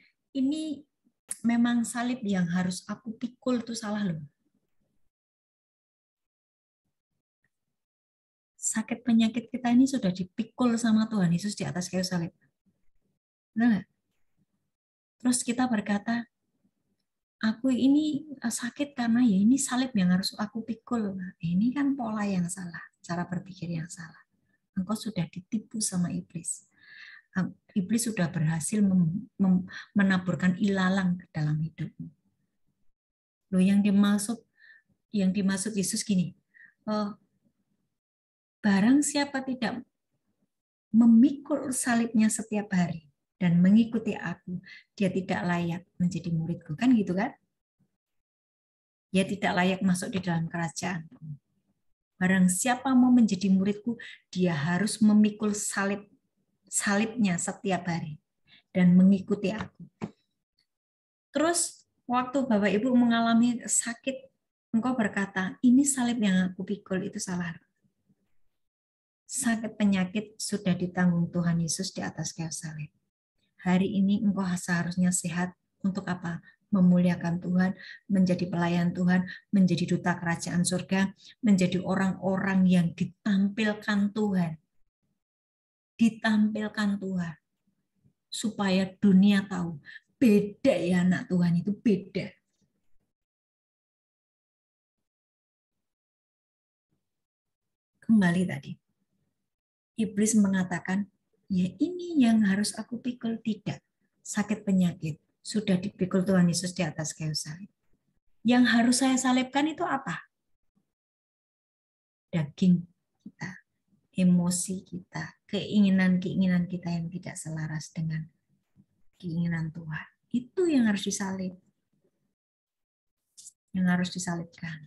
memang salib yang harus aku pikul, itu salah loh. Sakit penyakit kita ini sudah dipikul sama Tuhan Yesus di atas kayu salib. Benar? Terus kita berkata, aku ini sakit karena ya ini salib yang harus aku pikul. Nah, ini kan pola yang salah, cara berpikir yang salah. Engkau sudah ditipu sama iblis. Iblis sudah berhasil menaburkan ilalang ke dalam hidupmu. Loh yang dimaksud Yesus gini, barang siapa tidak memikul salibnya setiap hari dan mengikuti aku, dia tidak layak menjadi muridku. Kan gitu kan? Dia tidak layak masuk di dalam kerajaan. Barang siapa mau menjadi muridku, dia harus memikul salibnya setiap hari dan mengikuti aku. Terus waktu Bapak Ibu mengalami sakit, engkau berkata, ini salib yang aku pikul, itu salah. Sakit penyakit sudah ditanggung Tuhan Yesus di atas kayu salib. Hari ini engkau seharusnya sehat untuk apa? Memuliakan Tuhan, menjadi pelayan Tuhan, menjadi duta kerajaan surga, menjadi orang-orang yang ditampilkan Tuhan. Ditampilkan Tuhan. Supaya dunia tahu, beda ya anak Tuhan itu, beda. Kembali tadi. Iblis mengatakan, ya ini yang harus aku pikul. Tidak. Sakit penyakit sudah dipikul Tuhan Yesus di atas kayu salib. Yang harus saya salibkan itu apa? daging kita, emosi kita, keinginan-keinginan kita yang tidak selaras dengan keinginan Tuhan. Itu yang harus disalib. Yang harus disalibkan.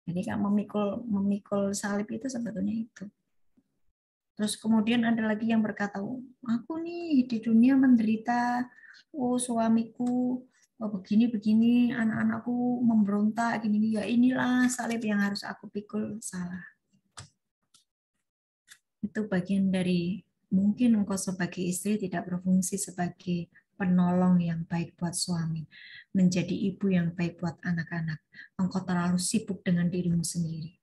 Jadi kan memikul salib itu sebetulnya itu. Terus kemudian ada lagi yang berkata, aku nih di dunia menderita, suamiku begini-begini, anak-anakku memberontak, gini, ya inilah salib yang harus aku pikul. Salah. Itu bagian dari, mungkin engkau sebagai istri tidak berfungsi sebagai penolong yang baik buat suami, menjadi ibu yang baik buat anak-anak. Engkau terlalu sibuk dengan dirimu sendiri,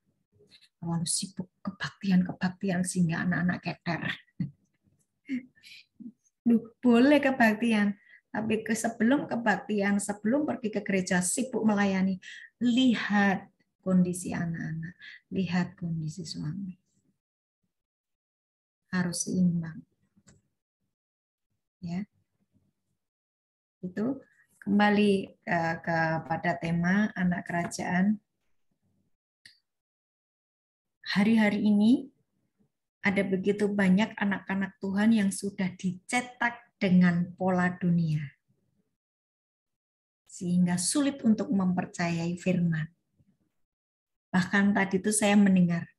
terlalu sibuk kebaktian sehingga anak-anak keter. Boleh kebaktian, tapi sebelum kebaktian, sebelum pergi ke gereja sibuk melayani, lihat kondisi anak-anak, lihat kondisi suami. Harus seimbang. Ya. Itu kembali kepada tema anak kerajaan. Hari-hari ini ada begitu banyak anak-anak Tuhan yang sudah dicetak dengan pola dunia. Sehingga sulit untuk mempercayai firman. Bahkan tadi itu saya mendengar.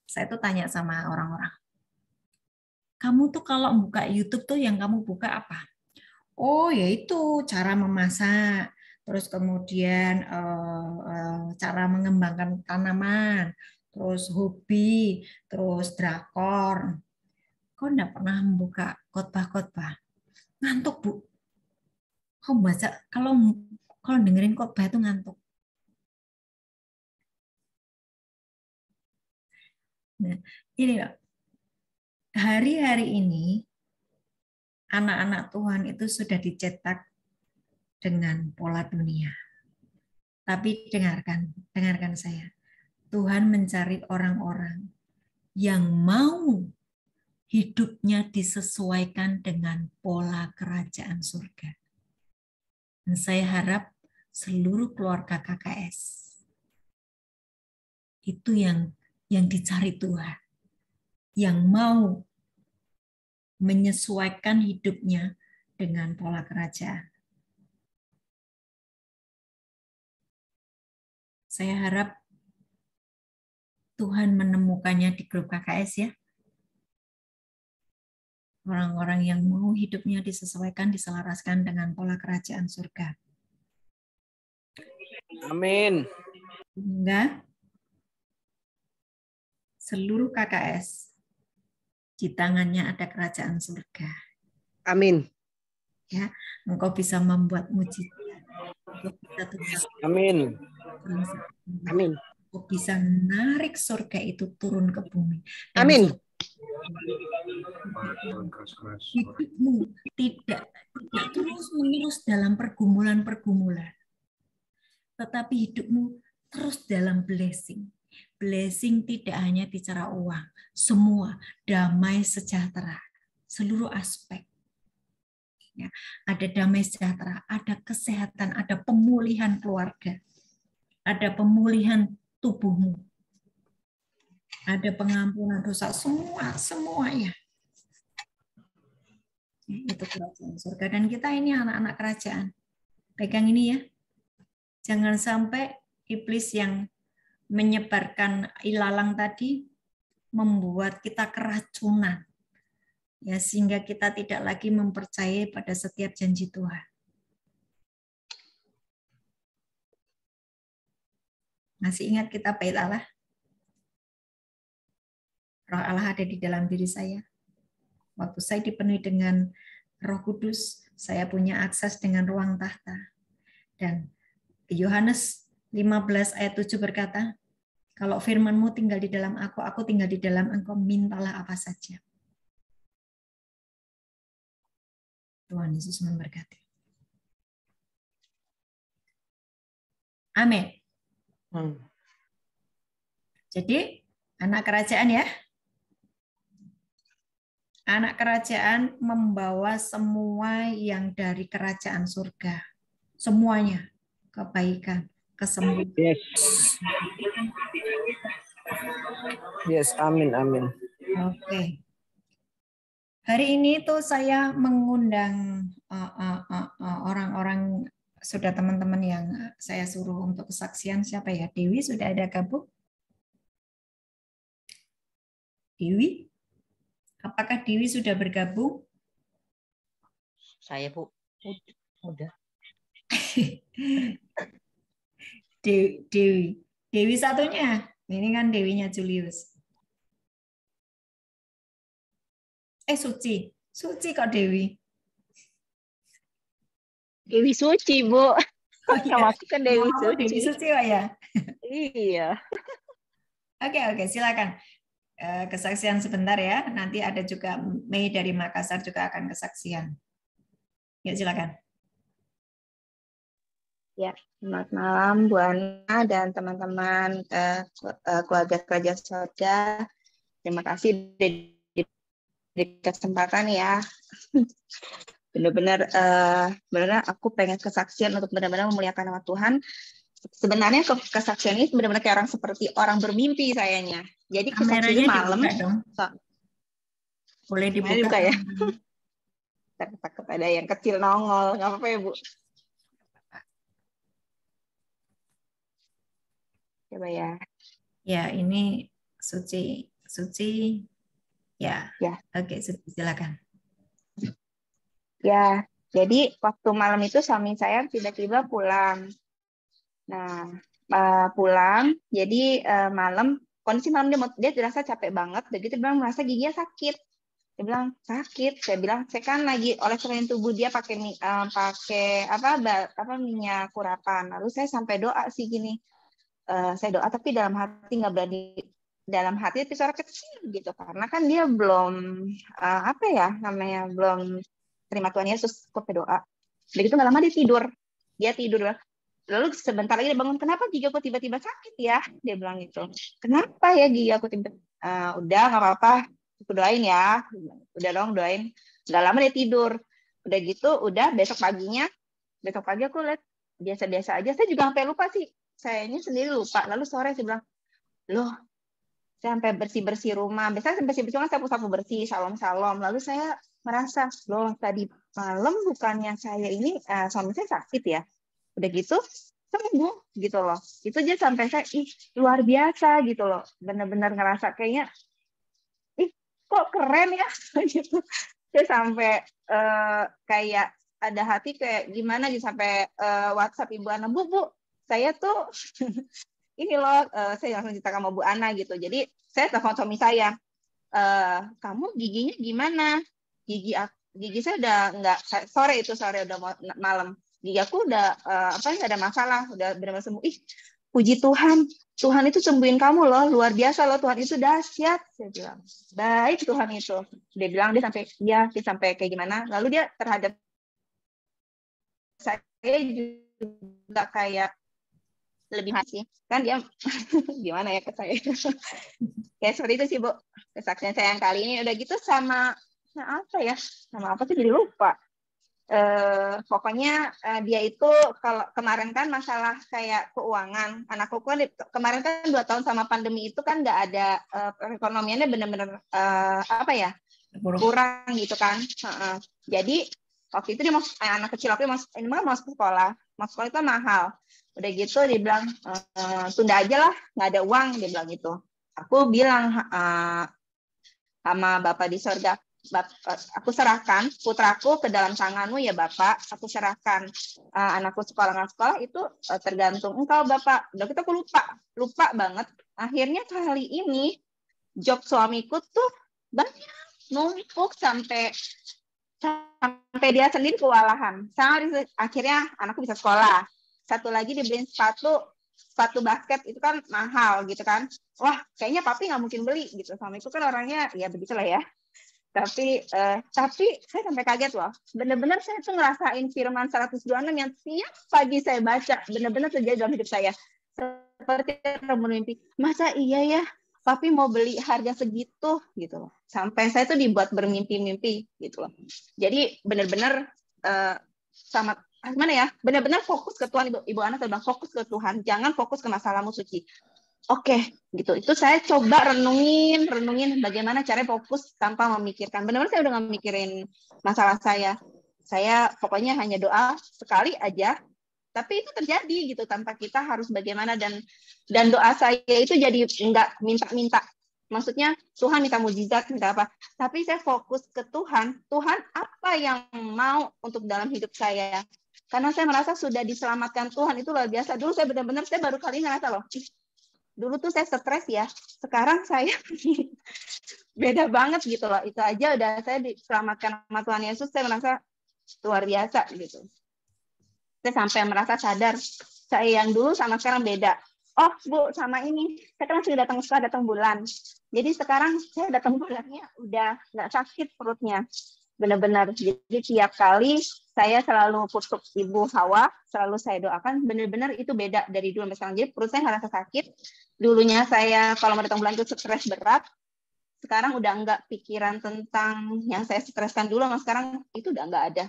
Saya tuh tanya sama orang-orang. Kamu tuh kalau buka YouTube tuh yang kamu buka apa? Oh, yaitu cara memasak, terus kemudian cara mengembangkan tanaman, terus hobi, terus drakor. Kau enggak pernah membuka khotbah-khotbah? Ngantuk, Bu. Kau baca, kalau dengerin khotbah itu ngantuk. Nah, ini loh. Hari-hari ini anak-anak Tuhan itu sudah dicetak dengan pola dunia. Tapi dengarkan saya. Tuhan mencari orang-orang yang mau hidupnya disesuaikan dengan pola kerajaan surga. Dan saya harap seluruh keluarga KKS itu yang dicari Tuhan. Yang mau menyesuaikan hidupnya dengan pola kerajaan. Saya harap Tuhan menemukannya di grup KKS ya. Orang-orang yang mau hidupnya disesuaikan, diselaraskan dengan pola kerajaan surga. Amin. Sehingga seluruh KKS di tangannya ada kerajaan surga. Amin. Ya, engkau bisa membuat mujizat. Amin. Amin. Engkau bisa menarik surga itu turun ke bumi. Amin. Hidupmu tidak terus-menerus dalam pergumulan-pergumulan. Tetapi hidupmu terus dalam blessing. Blessing tidak hanya bicara uang, semua damai sejahtera, seluruh aspek. Ya, ada damai sejahtera, ada kesehatan, ada pemulihan keluarga, ada pemulihan tubuhmu, ada pengampunan dosa, semuanya. Itu kerajaan surga. Dan kita ini anak-anak kerajaan. Pegang ini ya. Jangan sampai iblis yang menyebarkan ilalang tadi membuat kita keracunan. Ya, sehingga kita tidak lagi mempercayai pada setiap janji Tuhan. Masih ingat kita bait Allah? Roh Allah ada di dalam diri saya. Waktu saya dipenuhi dengan Roh Kudus, saya punya akses dengan ruang tahta. Dan Yohanes 15 ayat 7 berkata, kalau firman-Mu tinggal di dalam aku tinggal di dalam engkau, mintalah apa saja. Tuhan Yesus memberkati. Amin. Jadi, anak kerajaan ya. Anak kerajaan membawa semua yang dari kerajaan surga. Semuanya. Kebaikan, kesembuhan. Yes. Yes, amin, amin. Oke. Hari ini tuh saya mengundang orang-orang, sudah teman-teman yang saya suruh untuk kesaksian. Siapa ya? Dewi sudah ada gabung? Dewi? Apakah Dewi sudah bergabung? Saya, Bu. Udah. Dewi. Dewi satunya. Ini kan Dewinya Julius. Suci. Suci kok Dewi. Dewi Suci, Bu. Oh, iya. Kamu kan Dewi Mau Suci. Dewi Suci Pak ya? Iya. Oke, silakan. Kesaksian sebentar ya. Nanti ada juga Mei dari Makassar juga akan kesaksian. Ya, silakan. Ya, selamat malam Bu Ana dan teman-teman keluarga kerja Soda. Terima kasih di kesempatan ya. Benar-benar aku pengen kesaksian untuk benar-benar memuliakan nama Tuhan. Sebenarnya kesaksian ini benar-benar kayak orang seperti orang bermimpi sayanya. Jadi kesaksian malam. Boleh dibuka ya. Takut ada yang kecil nongol, nggak apa-apa ya Bu. Coba ya. Ya, ini Suci. Ya. Oke, Suci, silakan. Ya, jadi waktu malam itu suami saya tiba-tiba pulang. Nah, pulang, jadi malam, kondisi malam dia dirasa capek banget, begitu dia bilang merasa giginya sakit. Dia bilang sakit, saya bilang saya kan lagi oleh selain tubuh dia pakai minyak kurapan. Lalu saya sampai doa sih gini, saya doa tapi dalam hati nggak berani, dalam hati itu suara kecil gitu, karena kan dia belum belum terima Tuhan Yesus, kok berdoa. Begitu nggak lama dia tidur. Lalu sebentar lagi dia bangun, kenapa gigi aku tiba-tiba sakit ya? Dia bilang gitu. Kenapa ya gigi aku tiba-tiba? Udah nggak apa-apa, aku doain ya. Udah dong doain. Nggak lama dia tidur. Udah gitu, udah besok pagi aku lihat biasa-biasa aja. Saya juga sampai lupa sih. Sayanya sendiri lupa. Lalu sore saya bilang, loh, saya sampai bersih-bersih rumah. Biasanya sampai bersih-bersih rumah, sapu-sapu bersih, salom-salom. Lalu saya merasa, loh tadi malam bukannya saya ini, suami saya sakit ya. Udah gitu sembuh gitu loh. Itu aja sampai saya luar biasa gitu loh. Benar-benar ngerasa kayaknya kok keren ya gitu. Saya sampai kayak ada hati kayak gimana gitu, sampai WhatsApp Ibu Ana, Bu, saya tuh ini loh, saya langsung cerita sama Bu Ana gitu. Jadi saya telepon suami saya, kamu giginya gimana? Gigi saya udah nggak, sore udah malam. Gigi aku udah nggak ada masalah, udah benar-benar sembuh. Puji Tuhan, Tuhan itu sembuhin kamu loh, luar biasa loh, Tuhan itu dahsyat. Saya bilang, baik Tuhan itu. Dia bilang dia sampai kayak gimana. Lalu dia terhadap saya juga kayak lebih hati kan dia gimana ya ke saya. Kayak seperti itu sih Bu, kesaksian saya yang kali ini. Udah gitu sama apa sih jadi lupa. Pokoknya dia itu kalau kemarin kan masalah kayak keuangan, anakku kan kemarin kan 2 tahun sama pandemi itu kan nggak ada, perekonomiannya benar-benar kurang gitu kan. Jadi waktu itu dia anak kecil aku mau sekolah itu mahal. Udah gitu dia bilang, tunda aja lah, nggak ada uang, dia bilang gitu. Aku bilang sama Bapak di sorga, aku serahkan putraku ke dalam tanganmu ya Bapak, aku serahkan anakku sekolah itu tergantung engkau Bapak. Udah gitu aku lupa banget. Akhirnya kali ini job suamiku tuh banyak numpuk sampai dia sendiri kewalahan. Akhirnya anakku bisa sekolah. Satu lagi dibeliin sepatu basket, itu kan mahal gitu kan. Wah, kayaknya papi nggak mungkin beli gitu. Suamiku kan orangnya ya begitulah ya. Tapi saya sampai kaget loh. Benar-benar saya tuh ngerasain firman 126 yang tiap pagi saya baca. Benar-benar terjadi dalam hidup saya. Seperti bermimpi. Masa iya ya, papi mau beli harga segitu gitu loh. Sampai saya tuh dibuat bermimpi-mimpi gitu loh. Jadi benar-benar benar-benar fokus ke Tuhan. Ibu Ana bilang fokus ke Tuhan. Jangan fokus ke masalahmu, Suci. Oke, gitu. Itu saya coba renungin bagaimana caranya fokus tanpa memikirkan. Benar-benar saya udah nggak mikirin masalah saya. Saya pokoknya hanya doa sekali aja, tapi itu terjadi gitu tanpa kita harus bagaimana, dan doa saya itu jadi nggak minta-minta. Maksudnya Tuhan minta mujizat, minta apa. Tapi saya fokus ke Tuhan. Tuhan apa yang mau untuk dalam hidup saya? Karena saya merasa sudah diselamatkan Tuhan, itu luar biasa. Dulu saya benar-benar, saya baru kali ngerasa loh, dulu tuh saya stres ya, sekarang saya beda banget gitu loh. Itu aja udah saya diselamatkan sama Tuhan Yesus, saya merasa luar biasa gitu. Saya sampai merasa sadar, saya yang dulu sama sekarang beda. Oh Bu, sama ini, saya kan sudah datang bulan. Jadi sekarang saya datang bulannya udah nggak sakit perutnya. Benar-benar. Jadi tiap kali saya selalu putuk Ibu Hawa, selalu saya doakan, benar-benar itu beda dari dulu sampai sekarang. Jadi perut saya nggak rasa sakit. Dulunya saya kalau mau datang bulan itu stres berat. Sekarang udah nggak pikiran tentang yang saya streskan dulu, sama sekarang itu udah nggak ada.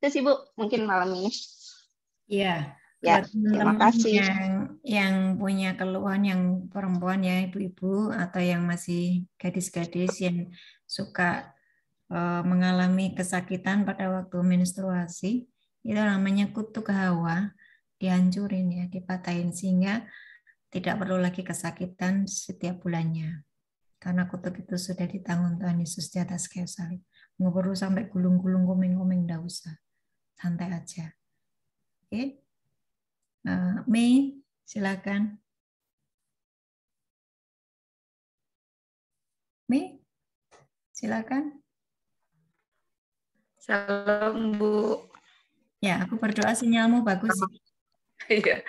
Itu sih Bu, mungkin malam ini. Ya, Ya, terima teman-teman kasih. yang punya keluhan, yang perempuan ya, ibu-ibu atau yang masih gadis-gadis yang suka mengalami kesakitan pada waktu menstruasi, itu namanya kutuk hawa, dihancurin ya, dipatahin sehingga tidak perlu lagi kesakitan setiap bulannya. Karena kutuk itu sudah ditanggung Tuhan Yesus di atas kayu salib. Nggak perlu sampai gulung-gulung, komeng-komeng, nggak usah. Santai aja. Oke? Mei, silakan. Mei, silakan. Salam Bu. Ya, aku berdoa sinyalmu bagus. Iya.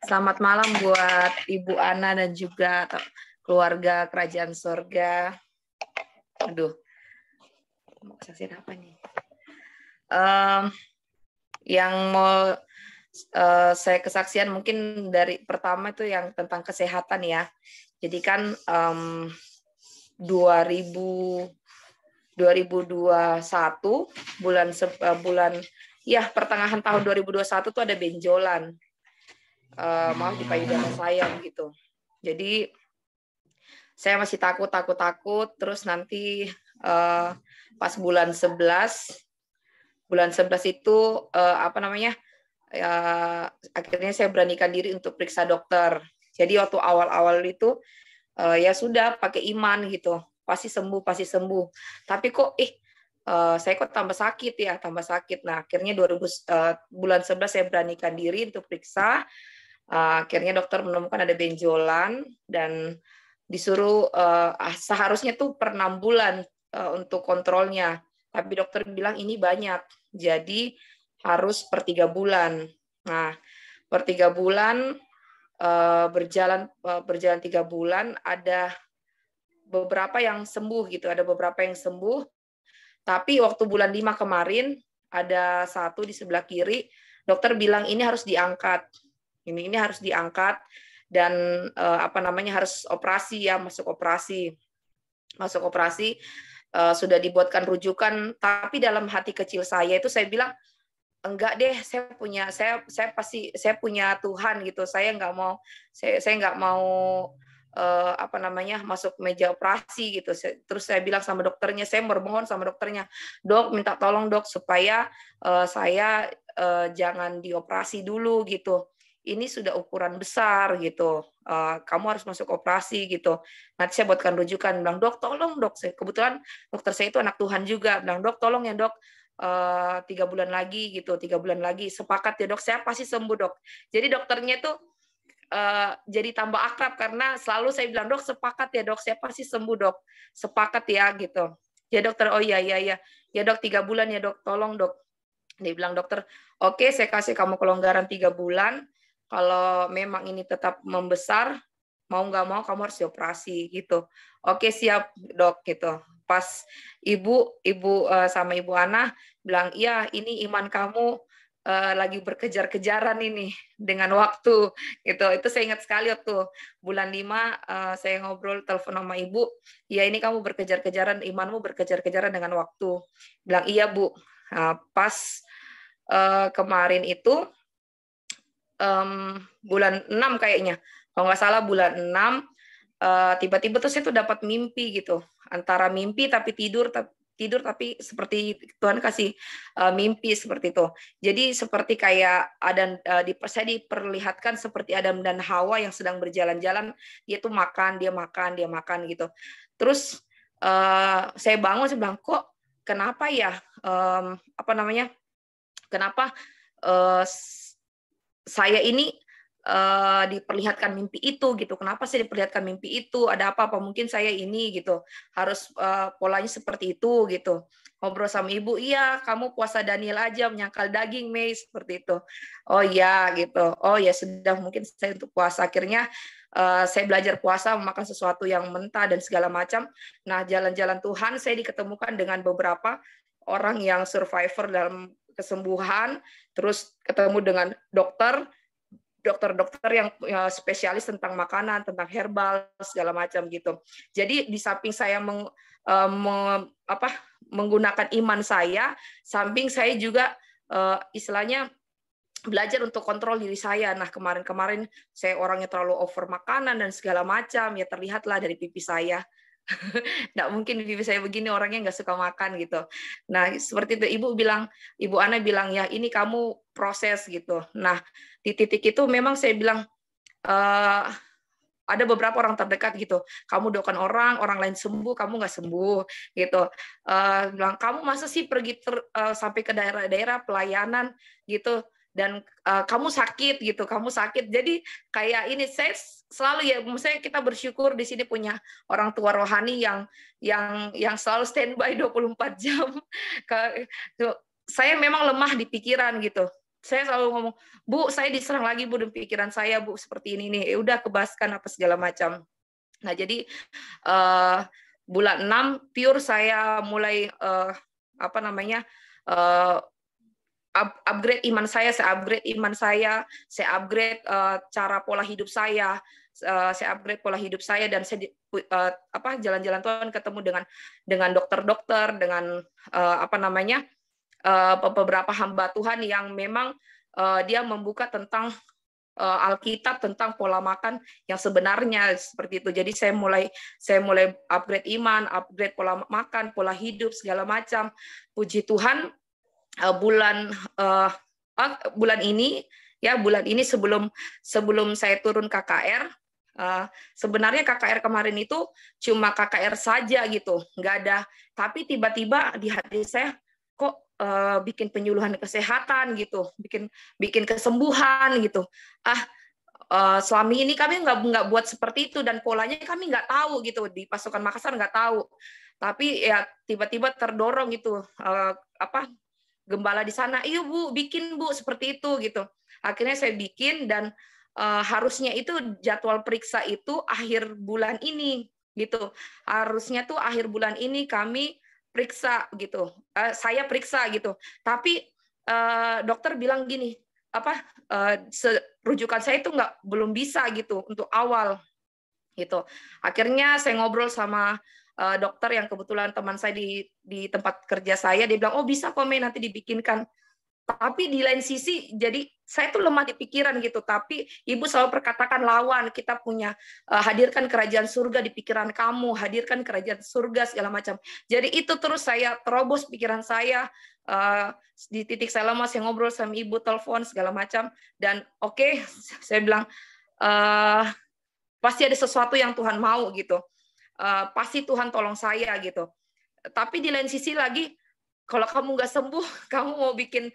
Selamat malam buat Ibu Ana dan juga keluarga Kerajaan Surga. Aduh, mau kesaksian apa nih? Yang mau saya kesaksian mungkin dari pertama itu yang tentang kesehatan ya. Jadi kan 2021 bulan ya pertengahan tahun 2021 tuh ada benjolan. Maaf di payudara saya gitu. Jadi saya masih takut terus nanti pas bulan 11 itu akhirnya saya beranikan diri untuk periksa dokter. Jadi waktu awal-awal itu ya sudah pakai iman gitu, pasti sembuh. Tapi kok saya kok tambah sakit. Nah, akhirnya bulan 11 saya beranikan diri untuk periksa. Akhirnya dokter menemukan ada benjolan dan disuruh seharusnya tuh per 6 bulan untuk kontrolnya. Tapi dokter bilang ini banyak, jadi harus per 3 bulan. Nah, per 3 bulan berjalan 3 bulan, ada beberapa yang sembuh gitu, Tapi waktu bulan 5 kemarin ada satu di sebelah kiri, dokter bilang ini harus diangkat. Ini harus diangkat dan harus operasi ya, masuk operasi. Sudah dibuatkan rujukan, tapi dalam hati kecil saya itu saya bilang enggak deh, saya punya Tuhan gitu. Saya nggak mau masuk meja operasi gitu. Terus saya bilang sama dokternya, saya bermohon sama dokternya, dok minta tolong dok supaya saya jangan dioperasi dulu gitu. Ini sudah ukuran besar gitu. Kamu harus masuk operasi gitu. Nanti saya buatkan rujukan. Bilang dok tolong dok. Kebetulan dokter saya itu anak Tuhan juga. Bilang dok tolong ya dok. 3 bulan lagi gitu, 3 bulan lagi sepakat ya dok, saya pasti sembuh dok. Jadi dokternya tuh jadi tambah akrab karena selalu saya bilang dok sepakat ya dok, saya pasti sembuh dok, sepakat ya gitu. Ya dokter, oh iya ya dok 3 bulan ya dok, tolong dok. Dia bilang dokter, oke saya kasih kamu kelonggaran 3 bulan, kalau memang ini tetap membesar, mau nggak mau kamu harus dioperasi gitu. Oke siap dok gitu. Pas ibu sama Ibu Ana bilang, iya ini iman kamu lagi berkejar-kejaran ini dengan waktu gitu. Itu saya ingat sekali waktu bulan 5 saya ngobrol telepon sama ibu, ya ini kamu berkejar-kejaran, imanmu berkejar-kejaran dengan waktu. Bilang iya Bu. Pas kemarin itu bulan 6 kayaknya kalau nggak salah bulan 6, tiba-tiba tuh saya tuh dapat mimpi gitu, antara mimpi tapi tidur tapi seperti Tuhan kasih mimpi seperti itu. Jadi seperti kayak saya diperlihatkan seperti Adam dan Hawa yang sedang berjalan-jalan, dia tuh makan gitu. Terus saya bangun, saya bilang, kok kenapa ya kenapa saya ini diperlihatkan mimpi itu gitu. Kenapa saya diperlihatkan mimpi itu? Ada apa mungkin saya ini gitu. Harus polanya seperti itu gitu. Ngobrol sama ibu, iya kamu puasa Daniel aja, menyangkal daging, Mei, seperti itu. Oh iya gitu. Oh ya sudah, mungkin saya untuk puasa. Akhirnya saya belajar puasa, memakan sesuatu yang mentah dan segala macam. Nah, jalan-jalan Tuhan saya diketemukan dengan beberapa orang yang survivor dalam kesembuhan, terus ketemu dengan dokter yang spesialis tentang makanan, tentang herbal, segala macam gitu. Jadi di samping saya menggunakan iman saya, samping saya juga istilahnya belajar untuk kontrol diri saya. Nah, kemarin saya orangnya terlalu over makanan dan segala macam, ya terlihatlah dari pipi saya. Nggak mungkin pipi saya begini, orangnya nggak suka makan gitu. Nah, seperti itu Ibu Ana bilang, ya ini kamu proses gitu. Nah, di titik itu memang saya bilang, ada beberapa orang terdekat gitu, kamu doakan orang lain sembuh, kamu nggak sembuh gitu. Bilang, kamu masa sih pergi sampai ke daerah-daerah pelayanan gitu, dan kamu sakit gitu, Jadi kayak ini saya selalu ya, misalnya kita bersyukur di sini punya orang tua rohani yang selalu standby 24 jam. Saya memang lemah di pikiran gitu. Saya selalu ngomong, Bu, saya diserang lagi Bu di pikiran saya, Bu, seperti ini nih. Ya udah, kebaskan apa segala macam. Nah, jadi bulan 6 pure saya mulai upgrade iman saya, saya upgrade cara pola hidup saya, dan saya jalan-jalan Tuhan, ketemu dengan dokter-dokter, dengan beberapa hamba Tuhan yang memang dia membuka tentang Alkitab, tentang pola makan yang sebenarnya seperti itu. Jadi saya mulai upgrade iman, upgrade pola makan, pola hidup, segala macam. Puji Tuhan, bulan ini sebelum saya turun KKR, sebenarnya KKR kemarin itu cuma KKR saja gitu, nggak ada. Tapi tiba-tiba di hati saya kok bikin penyuluhan kesehatan gitu, bikin kesembuhan gitu. Selama ini kami nggak buat seperti itu, dan polanya kami nggak tahu gitu, di pasukan Makassar nggak tahu. Tapi ya tiba-tiba terdorong gitu, gembala di sana, iya Bu, bikin Bu seperti itu gitu. Akhirnya saya bikin, dan harusnya itu jadwal periksa itu akhir bulan ini gitu. Harusnya tuh akhir bulan ini kami periksa gitu. Saya periksa gitu. Tapi dokter bilang gini, rujukan saya itu belum bisa gitu untuk awal gitu. Akhirnya saya ngobrol sama dokter yang kebetulan teman saya di tempat kerja saya, dia bilang, oh bisa kok Mei, nanti dibikinkan. Tapi di lain sisi, jadi saya tuh lemah di pikiran gitu, tapi Ibu selalu perkatakan lawan, kita punya hadirkan kerajaan surga di pikiran kamu, hadirkan kerajaan surga segala macam. Jadi itu terus saya terobos pikiran saya, di titik saya lemah, saya ngobrol sama Ibu, telepon segala macam, dan oke, saya bilang, pasti ada sesuatu yang Tuhan mau gitu. Pasti Tuhan tolong saya gitu. Tapi di lain sisi lagi, kalau kamu nggak sembuh, kamu mau bikin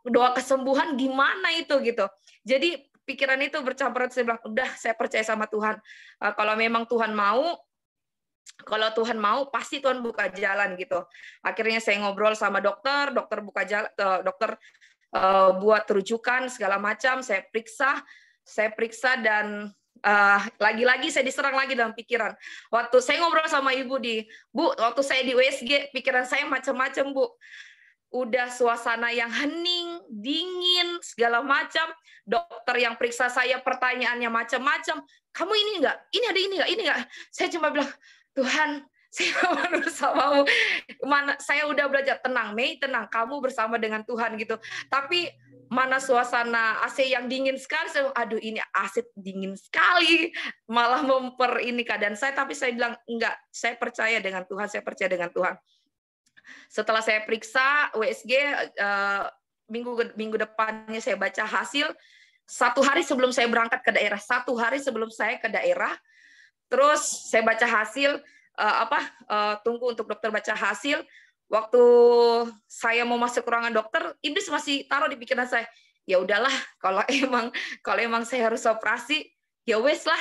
doa kesembuhan gimana itu gitu. Jadi pikiran itu bercampur, saya bilang, udah, saya percaya sama Tuhan. Kalau memang Tuhan mau, pasti Tuhan buka jalan gitu. Akhirnya saya ngobrol sama dokter buka jalan, dokter buat rujukan segala macam, saya periksa dan lagi-lagi saya diserang lagi dalam pikiran. Waktu saya ngobrol sama Ibu Bu, waktu saya di USG, pikiran saya macam-macam, Bu. Udah suasana yang hening, dingin, segala macam. Dokter yang periksa saya, pertanyaannya macam-macam. Kamu ini enggak? Ini ada ini enggak? Ini enggak? Saya cuma bilang, Tuhan, saya bersamamu. Saya udah belajar, tenang, Mei, tenang. Kamu bersama dengan Tuhan gitu. Tapi mana suasana AC yang dingin sekali, saya bilang, aduh ini AC dingin sekali, malah ini keadaan saya, tapi saya bilang enggak, saya percaya dengan Tuhan, saya percaya dengan Tuhan. Setelah saya periksa USG, minggu depannya saya baca hasil, 1 hari sebelum saya berangkat ke daerah, 1 hari sebelum saya ke daerah, terus saya baca hasil, tunggu untuk dokter baca hasil. Waktu saya mau masuk ruangan dokter, iblis masih taruh di pikiran saya, ya udahlah, kalau emang saya harus operasi, ya wes lah,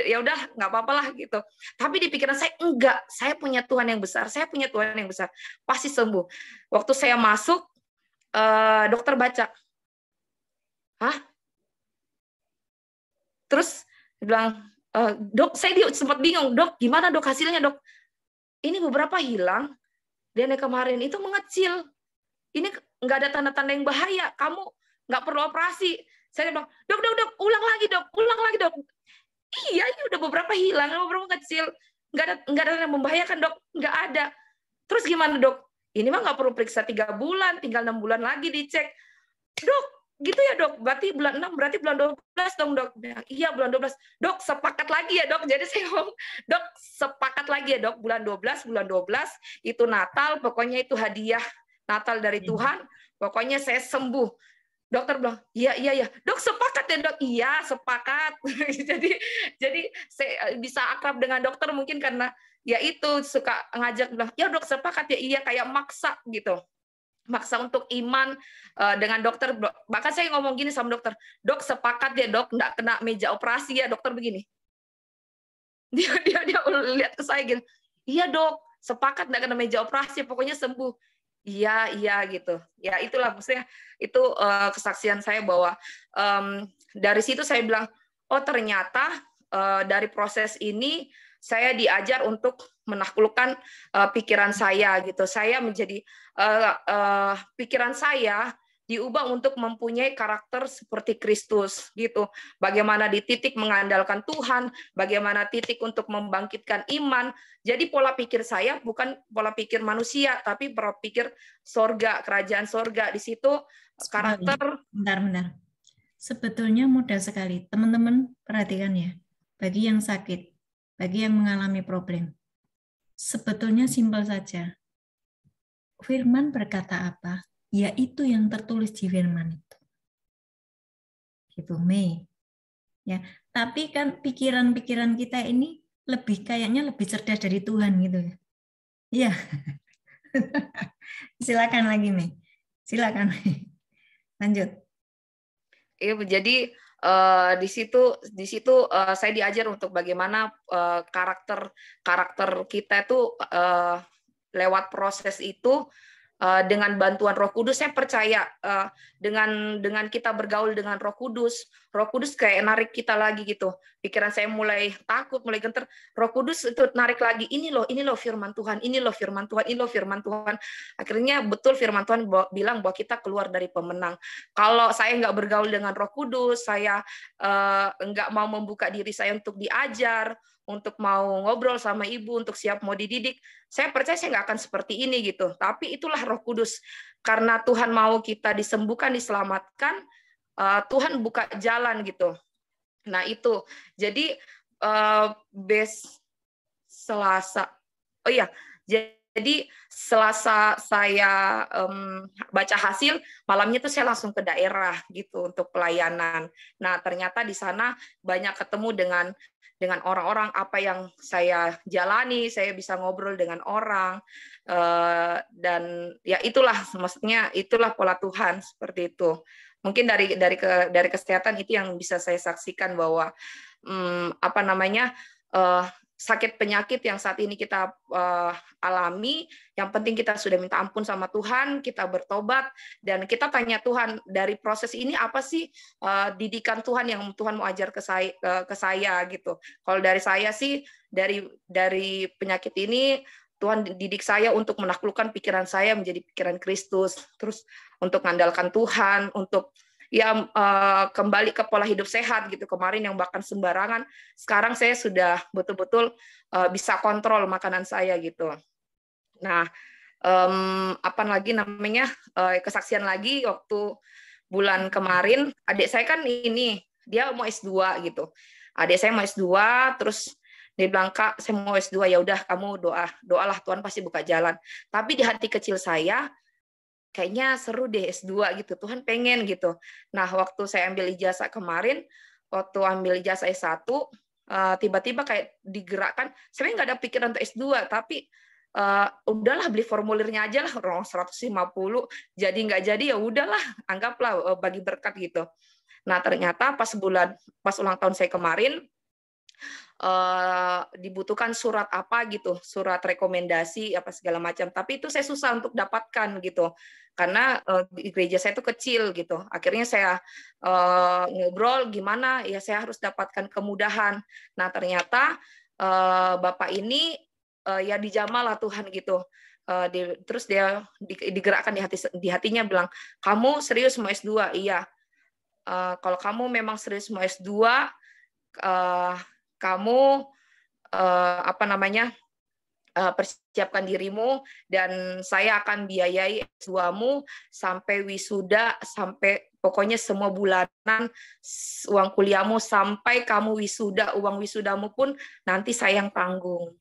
ya udah nggak apa-apa lah gitu. Tapi di pikiran saya enggak, saya punya Tuhan yang besar, saya punya Tuhan yang besar, pasti sembuh. Waktu saya masuk, dokter baca, hah? Terus bilang, dok, saya sempat bingung, dok, gimana dok hasilnya dok? Ini beberapa hilang. Dan yang kemarin itu mengecil. Ini nggak ada tanda-tanda yang bahaya. Kamu nggak perlu operasi. Saya bilang, dok, ulang lagi dok. Iya, ini udah beberapa hilang, beberapa kecil. Nggak ada yang membahayakan dok, nggak ada. Terus gimana dok? Ini mah nggak perlu periksa 3 bulan, tinggal 6 bulan lagi dicek. Dok, gitu ya dok, berarti bulan 6, berarti bulan 12 dong dok. Iya bulan 12. Dok, sepakat lagi ya dok. Jadi saya ngomong, dok, sepakat lagi ya dok, bulan 12 itu Natal, pokoknya itu hadiah Natal dari Tuhan, pokoknya saya sembuh. Dokter bilang, iya. Dok, sepakat ya dok? Iya, sepakat. jadi saya bisa akrab dengan dokter mungkin karena ya itu suka ngajak bilang, ya dok sepakat ya, iya, kayak maksa gitu. Maksa untuk iman dengan dokter. Bahkan saya ngomong gini sama dokter, dok sepakat ya dok, nggak kena meja operasi ya dokter begini. Dia lihat ke saya gini, iya dok, sepakat nggak kena meja operasi, pokoknya sembuh. Iya gitu. Ya itulah maksudnya itu kesaksian saya bahwa dari situ saya bilang, oh ternyata dari proses ini saya diajar untuk menaklukkan pikiran saya gitu. Saya menjadi pikiran saya diubah untuk mempunyai karakter seperti Kristus gitu. Bagaimana di titik mengandalkan Tuhan, bagaimana titik untuk membangkitkan iman. Jadi pola pikir saya bukan pola pikir manusia, tapi pola pikir sorga, kerajaan sorga. Di situ karakter. Bentar. Sebetulnya mudah sekali. Teman-teman perhatikan ya. Bagi yang sakit, bagi yang mengalami problem, sebetulnya simpel saja. Firman berkata apa? Ya itu yang tertulis di firman itu. Gitu, Mei. Ya, tapi kan pikiran-pikiran kita ini kayaknya lebih cerdas dari Tuhan gitu ya. Iya. Silakan lagi, Mei. Silakan. Lanjut. Iya, jadi di situ saya diajar untuk bagaimana karakter kita itu lewat proses itu dengan bantuan Roh Kudus. Saya percaya dengan kita bergaul dengan Roh Kudus kayak narik kita lagi gitu. Pikiran saya mulai takut, mulai gentar. Roh Kudus itu narik lagi, ini loh firman Tuhan, ini loh firman Tuhan. Akhirnya betul firman Tuhan bilang bahwa kita keluar dari pemenang. Kalau saya nggak bergaul dengan Roh Kudus, saya nggak mau membuka diri saya untuk diajar, untuk mau ngobrol sama ibu, untuk siap mau dididik, saya percaya saya nggak akan seperti ini gitu. Tapi itulah Roh Kudus. Karena Tuhan mau kita disembuhkan, diselamatkan, Tuhan buka jalan gitu. Nah itu. Jadi Selasa. Oh iya. Jadi Selasa saya baca hasil, malamnya tuh saya langsung ke daerah gitu untuk pelayanan. Nah ternyata di sana banyak ketemu dengan orang-orang, apa yang saya jalani, saya bisa ngobrol dengan orang, dan ya itulah, maksudnya itulah pola Tuhan seperti itu. Mungkin dari kesehatan itu yang bisa saya saksikan bahwa sakit penyakit yang saat ini kita alami, yang penting kita sudah minta ampun sama Tuhan, kita bertobat, dan kita tanya Tuhan, dari proses ini apa sih didikan Tuhan yang Tuhan mau ajar ke saya gitu. Kalau dari saya sih, dari penyakit ini, Tuhan didik saya untuk menaklukkan pikiran saya menjadi pikiran Kristus, terus untuk mengandalkan Tuhan, untuk kembali ke pola hidup sehat gitu. Kemarin yang makan sembarangan, sekarang saya sudah betul-betul bisa kontrol makanan saya gitu. Nah, kesaksian lagi waktu bulan kemarin adik saya kan ini dia mau S2 gitu. Adik saya mau S2, terus dia bilang, Kak, saya mau S2, ya udah kamu doalah Tuhan pasti buka jalan. Tapi di hati kecil saya kayaknya seru deh S2 gitu. Tuhan pengen gitu. Nah, waktu saya ambil ijazah kemarin, waktu ambil ijazah S1, tiba-tiba kayak digerakkan, sebenarnya nggak ada pikiran untuk S2, tapi udahlah beli formulirnya aja lah, orang 150, jadi nggak jadi ya udahlah, anggaplah bagi berkat gitu. Nah, ternyata pas ulang tahun saya kemarin, dibutuhkan surat apa gitu, surat rekomendasi apa segala macam. Tapi itu saya susah untuk dapatkan gitu, karena di gereja saya itu kecil gitu. Akhirnya saya ngobrol gimana ya saya harus dapatkan kemudahan. Nah, ternyata Bapak ini ya dijamah lah Tuhan gitu. Terus dia digerakkan di hatinya bilang, kamu serius mau S2? Iya. Kalau kamu memang serius mau S2, kamu persiapkan dirimu dan saya akan biayai S2-mu sampai wisuda, sampai pokoknya semua bulanan uang kuliahmu sampai kamu wisuda, uang wisudamu pun nanti saya yang tanggung.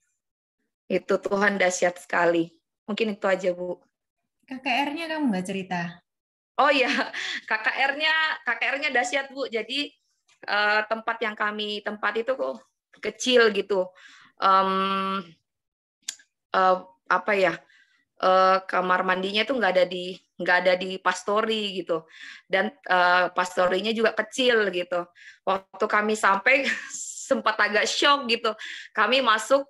Itu Tuhan dahsyat sekali. Mungkin itu aja, Bu. KKR-nya kamu nggak cerita? Oh iya, KKR-nya dahsyat, Bu. Jadi tempat yang kami tempat itu kok kecil gitu. Kamar mandinya itu nggak ada di pastori gitu, dan pastorinya juga kecil gitu. Waktu kami sampai sempat agak shock gitu. Kami masuk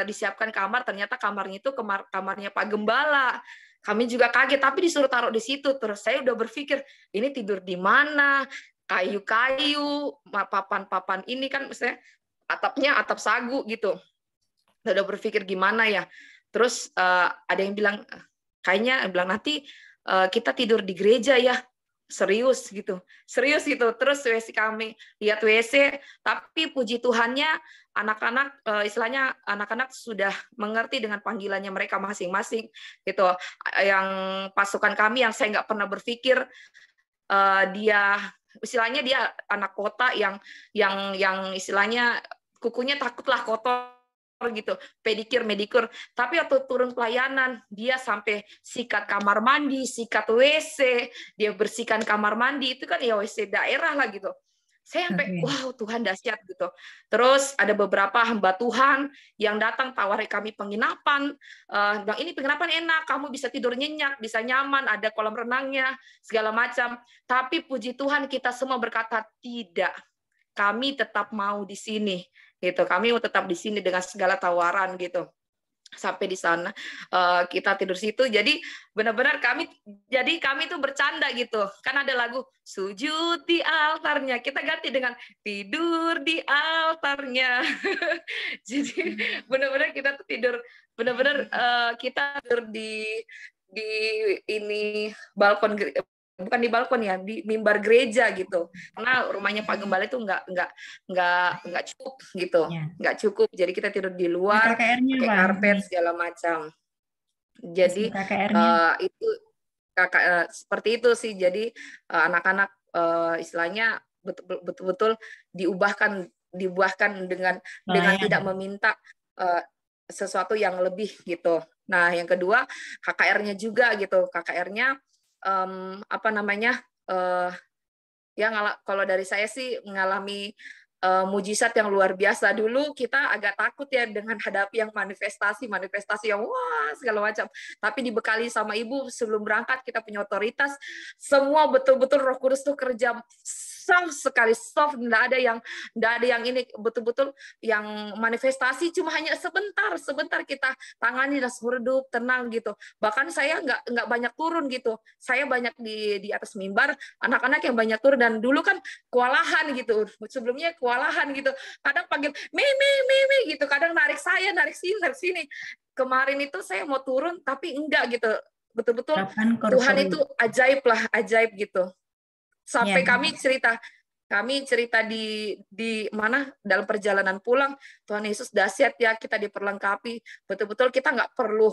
disiapkan kamar, ternyata kamarnya itu kamarnya Pak Gembala. Kami juga kaget, tapi disuruh taruh di situ. Terus saya udah berpikir, ini tidur di mana? Kayu-kayu, papan-papan ini kan misalnya atapnya atap sagu gitu. Udah berpikir gimana ya. Terus ada yang bilang, kayaknya bilang nanti kita tidur di gereja ya. Serius gitu. Terus WC kami lihat WC, tapi puji Tuhannya anak-anak istilahnya anak-anak sudah mengerti dengan panggilannya mereka masing-masing gitu. Yang pasukan kami yang saya nggak pernah berpikir dia istilahnya dia anak kota yang istilahnya kukunya takutlah kotor gitu, pedikir, medikur. Tapi waktu turun pelayanan, dia sampai sikat kamar mandi, sikat WC, dia bersihkan kamar mandi, itu kan ya WC daerah lah gitu. Saya sampai, wow Tuhan dahsyat gitu. Terus ada beberapa hamba Tuhan yang datang tawari kami penginapan, bilang ini penginapan enak, kamu bisa tidur nyenyak, bisa nyaman, ada kolam renangnya, segala macam. Tapi puji Tuhan kita semua berkata tidak, kami tetap mau di sini. Gitu, kami mau tetap di sini dengan segala tawaran gitu. Sampai di sana kita tidur situ. Jadi benar-benar kami itu bercanda gitu. Kan ada lagu sujud di altarnya. Kita ganti dengan tidur di altarnya. Jadi benar-benar kita tuh tidur kita tidur di ini balkon, bukan di balkon ya, di mimbar gereja gitu, karena rumahnya Pak Gembala itu nggak cukup gitu, nggak cukup, jadi kita tidur di luar pakai karpet segala macam. Jadi itu seperti itu sih. Jadi anak-anak istilahnya betul-betul dibuahkan dengan tidak meminta sesuatu yang lebih gitu. Nah, yang kedua KKR-nya juga gitu, KKR-nya kalau dari saya sih mengalami mujizat yang luar biasa. Dulu kita agak takut ya dengan hadapi yang manifestasi yang wah segala macam. Tapi dibekali sama Ibu sebelum berangkat kita punya otoritas, semua betul-betul Roh Kudus tuh kerja soft sekali, soft, nggak ada yang ini, betul-betul yang manifestasi cuma hanya sebentar kita tangani dan redup tenang gitu. Bahkan saya nggak banyak turun gitu, saya banyak di atas mimbar, anak-anak yang banyak turun, dan dulu kan kewalahan gitu, sebelumnya kewalahan gitu, kadang panggil mimi gitu, kadang narik sini. Kemarin itu saya mau turun tapi enggak gitu, betul-betul Tuhan itu ajaib gitu. Sampai kami cerita di mana dalam perjalanan pulang, Tuhan Yesus dahsyat ya, kita diperlengkapi betul-betul, kita nggak perlu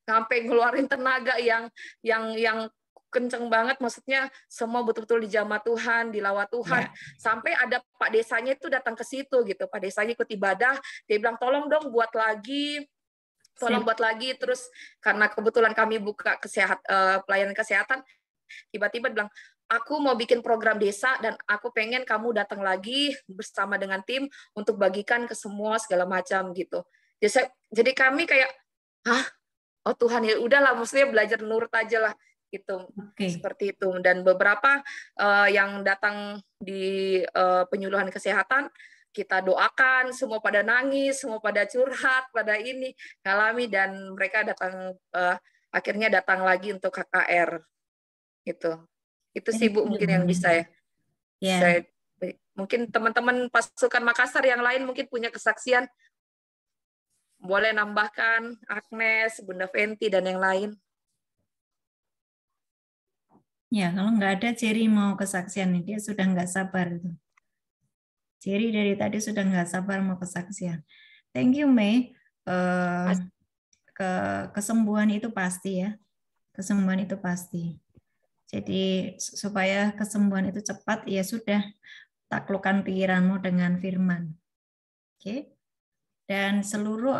sampai ngeluarin tenaga yang kenceng banget, maksudnya semua betul-betul dijamah Tuhan, dilawat Tuhan, sampai ada Pak Desanya itu datang ke situ gitu. Pak Desanya ikut ibadah, dia bilang tolong dong buat lagi, terus karena kebetulan kami buka pelayanan kesehatan, tiba-tiba bilang, aku mau bikin program desa dan aku pengen kamu datang lagi bersama dengan tim untuk bagikan ke semua segala macam gitu. Jadi kami kayak, oh Tuhan, ya udahlah, maksudnya belajar nurut aja lah gitu. Seperti itu. Dan beberapa yang datang di penyuluhan kesehatan, kita doakan, semua pada nangis, semua pada curhat, pada ini ngalami, dan mereka akhirnya datang lagi untuk KKR gitu. Itu sih Bu mungkin yang bisa saya, mungkin teman-teman pasukan Makassar yang lain mungkin punya kesaksian, boleh nambahkan, Agnes, Bunda Venti, dan yang lain. Ya, kalau nggak ada, Jerry mau kesaksian nih. Dia sudah nggak sabar. Jerry dari tadi sudah nggak sabar mau kesaksian. Thank you, May. Kesembuhan itu pasti ya. Kesembuhan itu pasti. Jadi supaya kesembuhan itu cepat, ya sudah, taklukkan pikiranmu dengan firman. Oke. Dan seluruh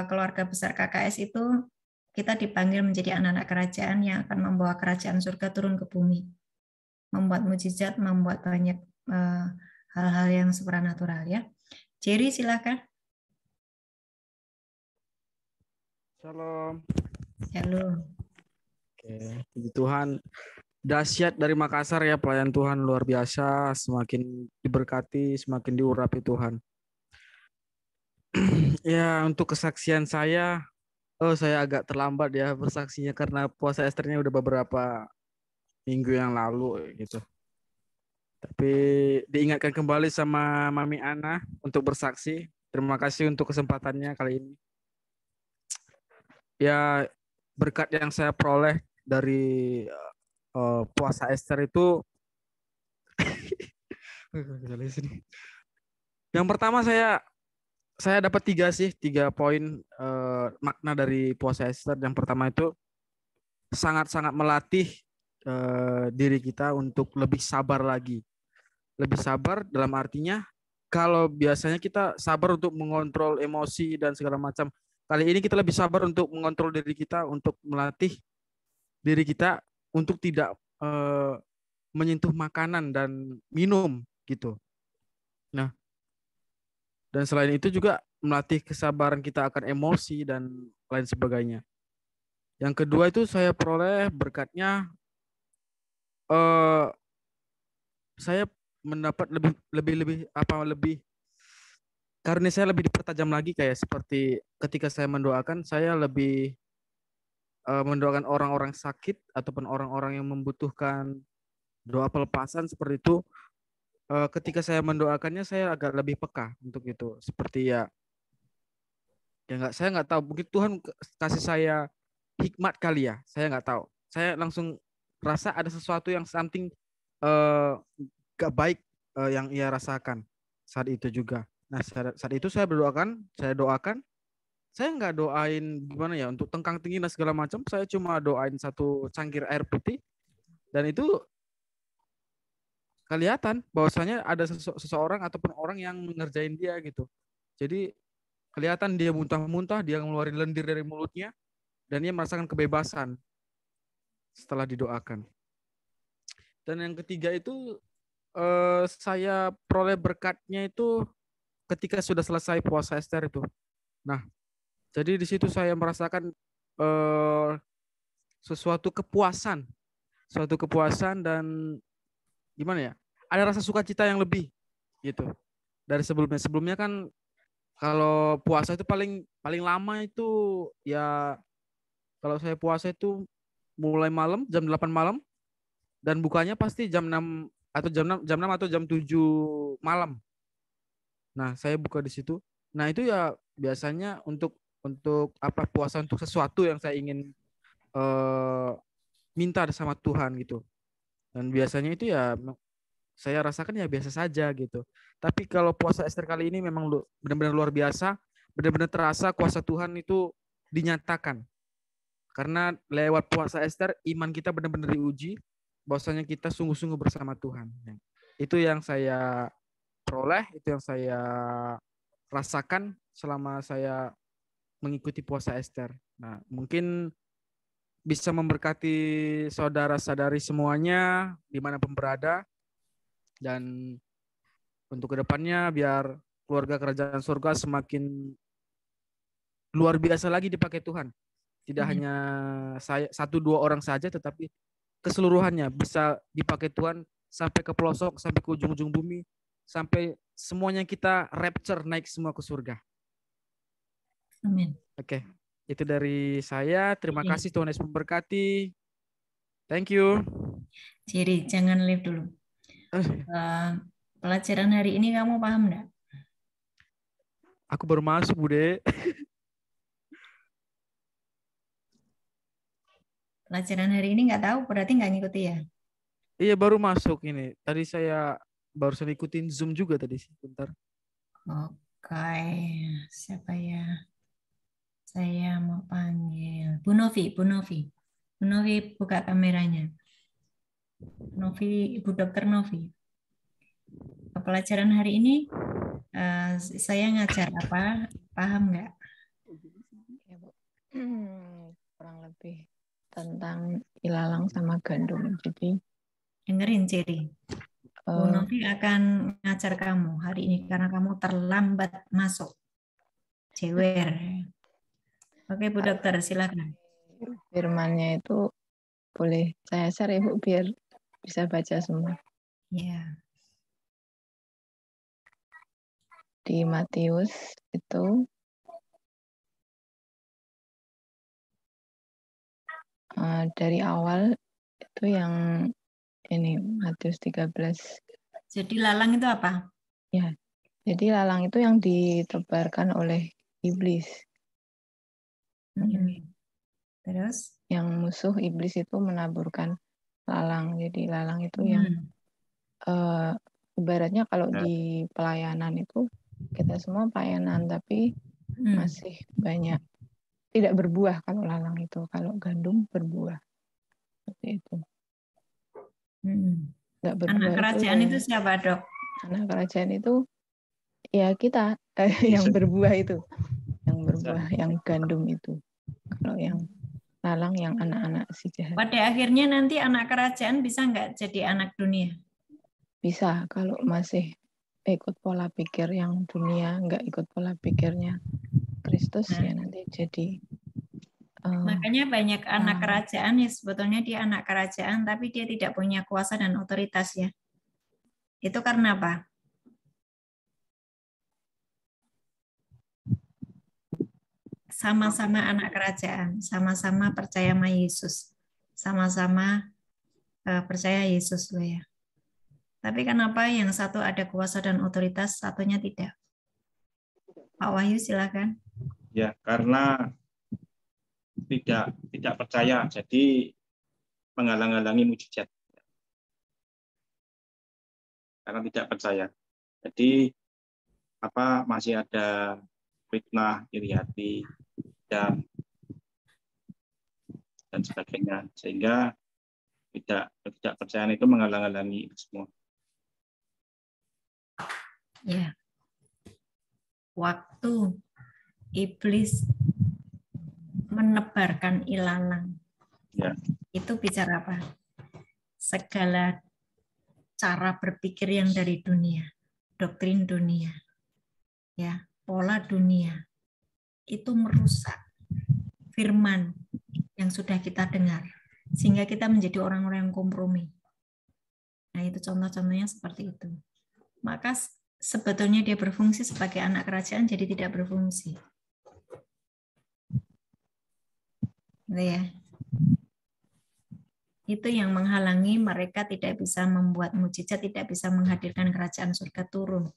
keluarga besar KKS itu kita dipanggil menjadi anak-anak kerajaan yang akan membawa kerajaan surga turun ke bumi. Membuat mujizat, membuat banyak hal-hal yang supranatural ya. Jerry silakan. Shalom. Shalom. Oke, puji Tuhan. Dahsyat dari Makassar ya, pelayan Tuhan luar biasa, semakin diberkati, semakin diurapi Tuhan. Ya, untuk kesaksian saya agak terlambat ya bersaksinya karena puasa Esternya udah beberapa minggu yang lalu gitu. Tapi diingatkan kembali sama Mami Ana untuk bersaksi. Terima kasih untuk kesempatannya kali ini. Ya, berkat yang saya peroleh dari puasa Ester itu yang pertama saya dapat 3 poin makna dari puasa Ester. Yang pertama itu sangat-sangat melatih diri kita untuk lebih sabar lagi. Lebih sabar dalam artinya kalau biasanya kita sabar untuk mengontrol emosi dan segala macam, kali ini kita lebih sabar untuk mengontrol diri kita, untuk melatih diri kita untuk tidak menyentuh makanan dan minum gitu. Nah, dan selain itu juga melatih kesabaran kita akan emosi dan lain sebagainya. Yang kedua itu saya peroleh berkatnya, saya mendapat lebih karena saya lebih dipertajam lagi, kayak seperti ketika saya mendoakan, saya lebih mendoakan orang-orang sakit ataupun orang-orang yang membutuhkan doa pelepasan seperti itu. Ketika saya mendoakannya, saya agak lebih peka untuk itu. Seperti saya nggak tahu, mungkin Tuhan kasih saya hikmat kali ya, saya nggak tahu. Saya langsung rasa ada sesuatu yang something gak baik yang ia rasakan saat itu juga. Nah, saat itu saya doakan, saya nggak doain gimana ya untuk tengkang tinggi dan segala macam, saya cuma doain 1 cangkir air putih, dan itu kelihatan bahwasanya ada seseorang ataupun orang yang mengerjain dia gitu. Jadi kelihatan dia muntah-muntah, dia ngeluarin lendir dari mulutnya, dan dia merasakan kebebasan setelah didoakan. Dan yang ketiga itu saya peroleh berkatnya itu ketika sudah selesai puasa Ester itu. Nah, jadi di situ saya merasakan suatu kepuasan dan gimana ya? Ada rasa sukacita yang lebih gitu dari sebelumnya. Sebelumnya kan kalau puasa itu paling lama itu ya, kalau saya puasa itu mulai malam jam 8 malam dan bukanya pasti jam 6 atau jam 6 atau jam 7 malam. Nah, saya buka di situ. Nah, itu ya biasanya untuk puasa untuk sesuatu yang saya ingin minta sama Tuhan gitu. Dan biasanya itu ya saya rasakan ya biasa saja gitu. Tapi kalau puasa Ester kali ini memang benar-benar luar biasa, benar-benar terasa kuasa Tuhan itu dinyatakan. Karena lewat puasa Ester, iman kita benar-benar diuji, bahwasanya kita sungguh-sungguh bersama Tuhan. Itu yang saya peroleh, itu yang saya rasakan selama saya mengikuti puasa Ester. Nah, mungkin bisa memberkati saudara-saudari semuanya dimanapun berada, dan untuk kedepannya biar keluarga kerajaan surga semakin luar biasa lagi dipakai Tuhan. Tidak hanya saya 1-2 orang saja, tetapi keseluruhannya bisa dipakai Tuhan sampai ke pelosok, sampai ke ujung-ujung bumi, sampai semuanya kita rapture, naik semua ke surga. Amin. Oke, itu dari saya. Terima kasih, Tuhan Yesus memberkati. Thank you. Ciri, jangan live dulu. Pelajaran hari ini kamu paham enggak? Aku baru masuk, Bude. Pelajaran hari ini nggak tahu, berarti nggak ngikuti ya? Iya, baru masuk ini. Tadi saya barusan ikutin Zoom juga tadi sebentar. Oke, siapa ya? Saya mau panggil Bu Novi, Bu Novi. Bu Novi buka kameranya. Novi, Ibu Dokter Novi. Pelajaran hari ini saya ngajar apa? Paham nggak? Ya, Bu. Kurang lebih tentang ilalang sama gandum. Jadi dengerin Ciri. Bu Novi akan ngajar kamu hari ini karena kamu terlambat masuk. Jewer. Oke, Bu Dokter, silakan. Firmannya itu boleh saya share ya, Bu, biar bisa baca semua. Ya. Di Matius itu dari awal itu yang ini Matius 13. Jadi lalang itu apa? Ya. Jadi lalang itu yang ditebarkan oleh iblis. Terus? Yang musuh iblis itu menaburkan lalang. Jadi lalang itu yang ibaratnya kalau di pelayanan itu kita semua pelayanan, tapi masih banyak tidak berbuah kalau lalang itu. Kalau gandum berbuah. Seperti itu. Anak kerajaan itu siapa, Dok? Anak kerajaan itu ya kita yang berbuah itu. Yang berbuah, yang gandum itu. Kalau yang lalang yang anak-anak si jahat. Pada akhirnya nanti anak kerajaan bisa nggak jadi anak dunia? Bisa, kalau masih ikut pola pikir yang dunia, nggak ikut pola pikirnya Kristus, ya nanti jadi. Makanya banyak anak kerajaan ya sebetulnya dia anak kerajaan, tapi dia tidak punya kuasa dan otoritas ya. Itu karena apa? Sama-sama anak kerajaan, sama-sama percaya sama Yesus, sama-sama percaya Yesus loh ya. Tapi kenapa yang satu ada kuasa dan otoritas, satunya tidak? Pak Wahyu silakan. Ya, karena tidak percaya, jadi menghalang-halangi mujizat. Karena tidak percaya. Jadi masih ada fitnah, iri hati, dan sebagainya, sehingga tidak percayaan itu menghalang-halangi itu semua. Ya. Waktu iblis menebarkan ilalang, ya. Itu bicara apa? Segala cara berpikir yang dari dunia, doktrin dunia, ya, pola dunia, itu merusak firman yang sudah kita dengar, sehingga kita menjadi orang-orang yang kompromi. Nah, itu contoh-contohnya seperti itu. Maka sebetulnya dia berfungsi sebagai anak kerajaan, jadi tidak berfungsi. Gitu ya. Itu yang menghalangi mereka tidak bisa membuat mujizat, tidak bisa menghadirkan kerajaan surga turun.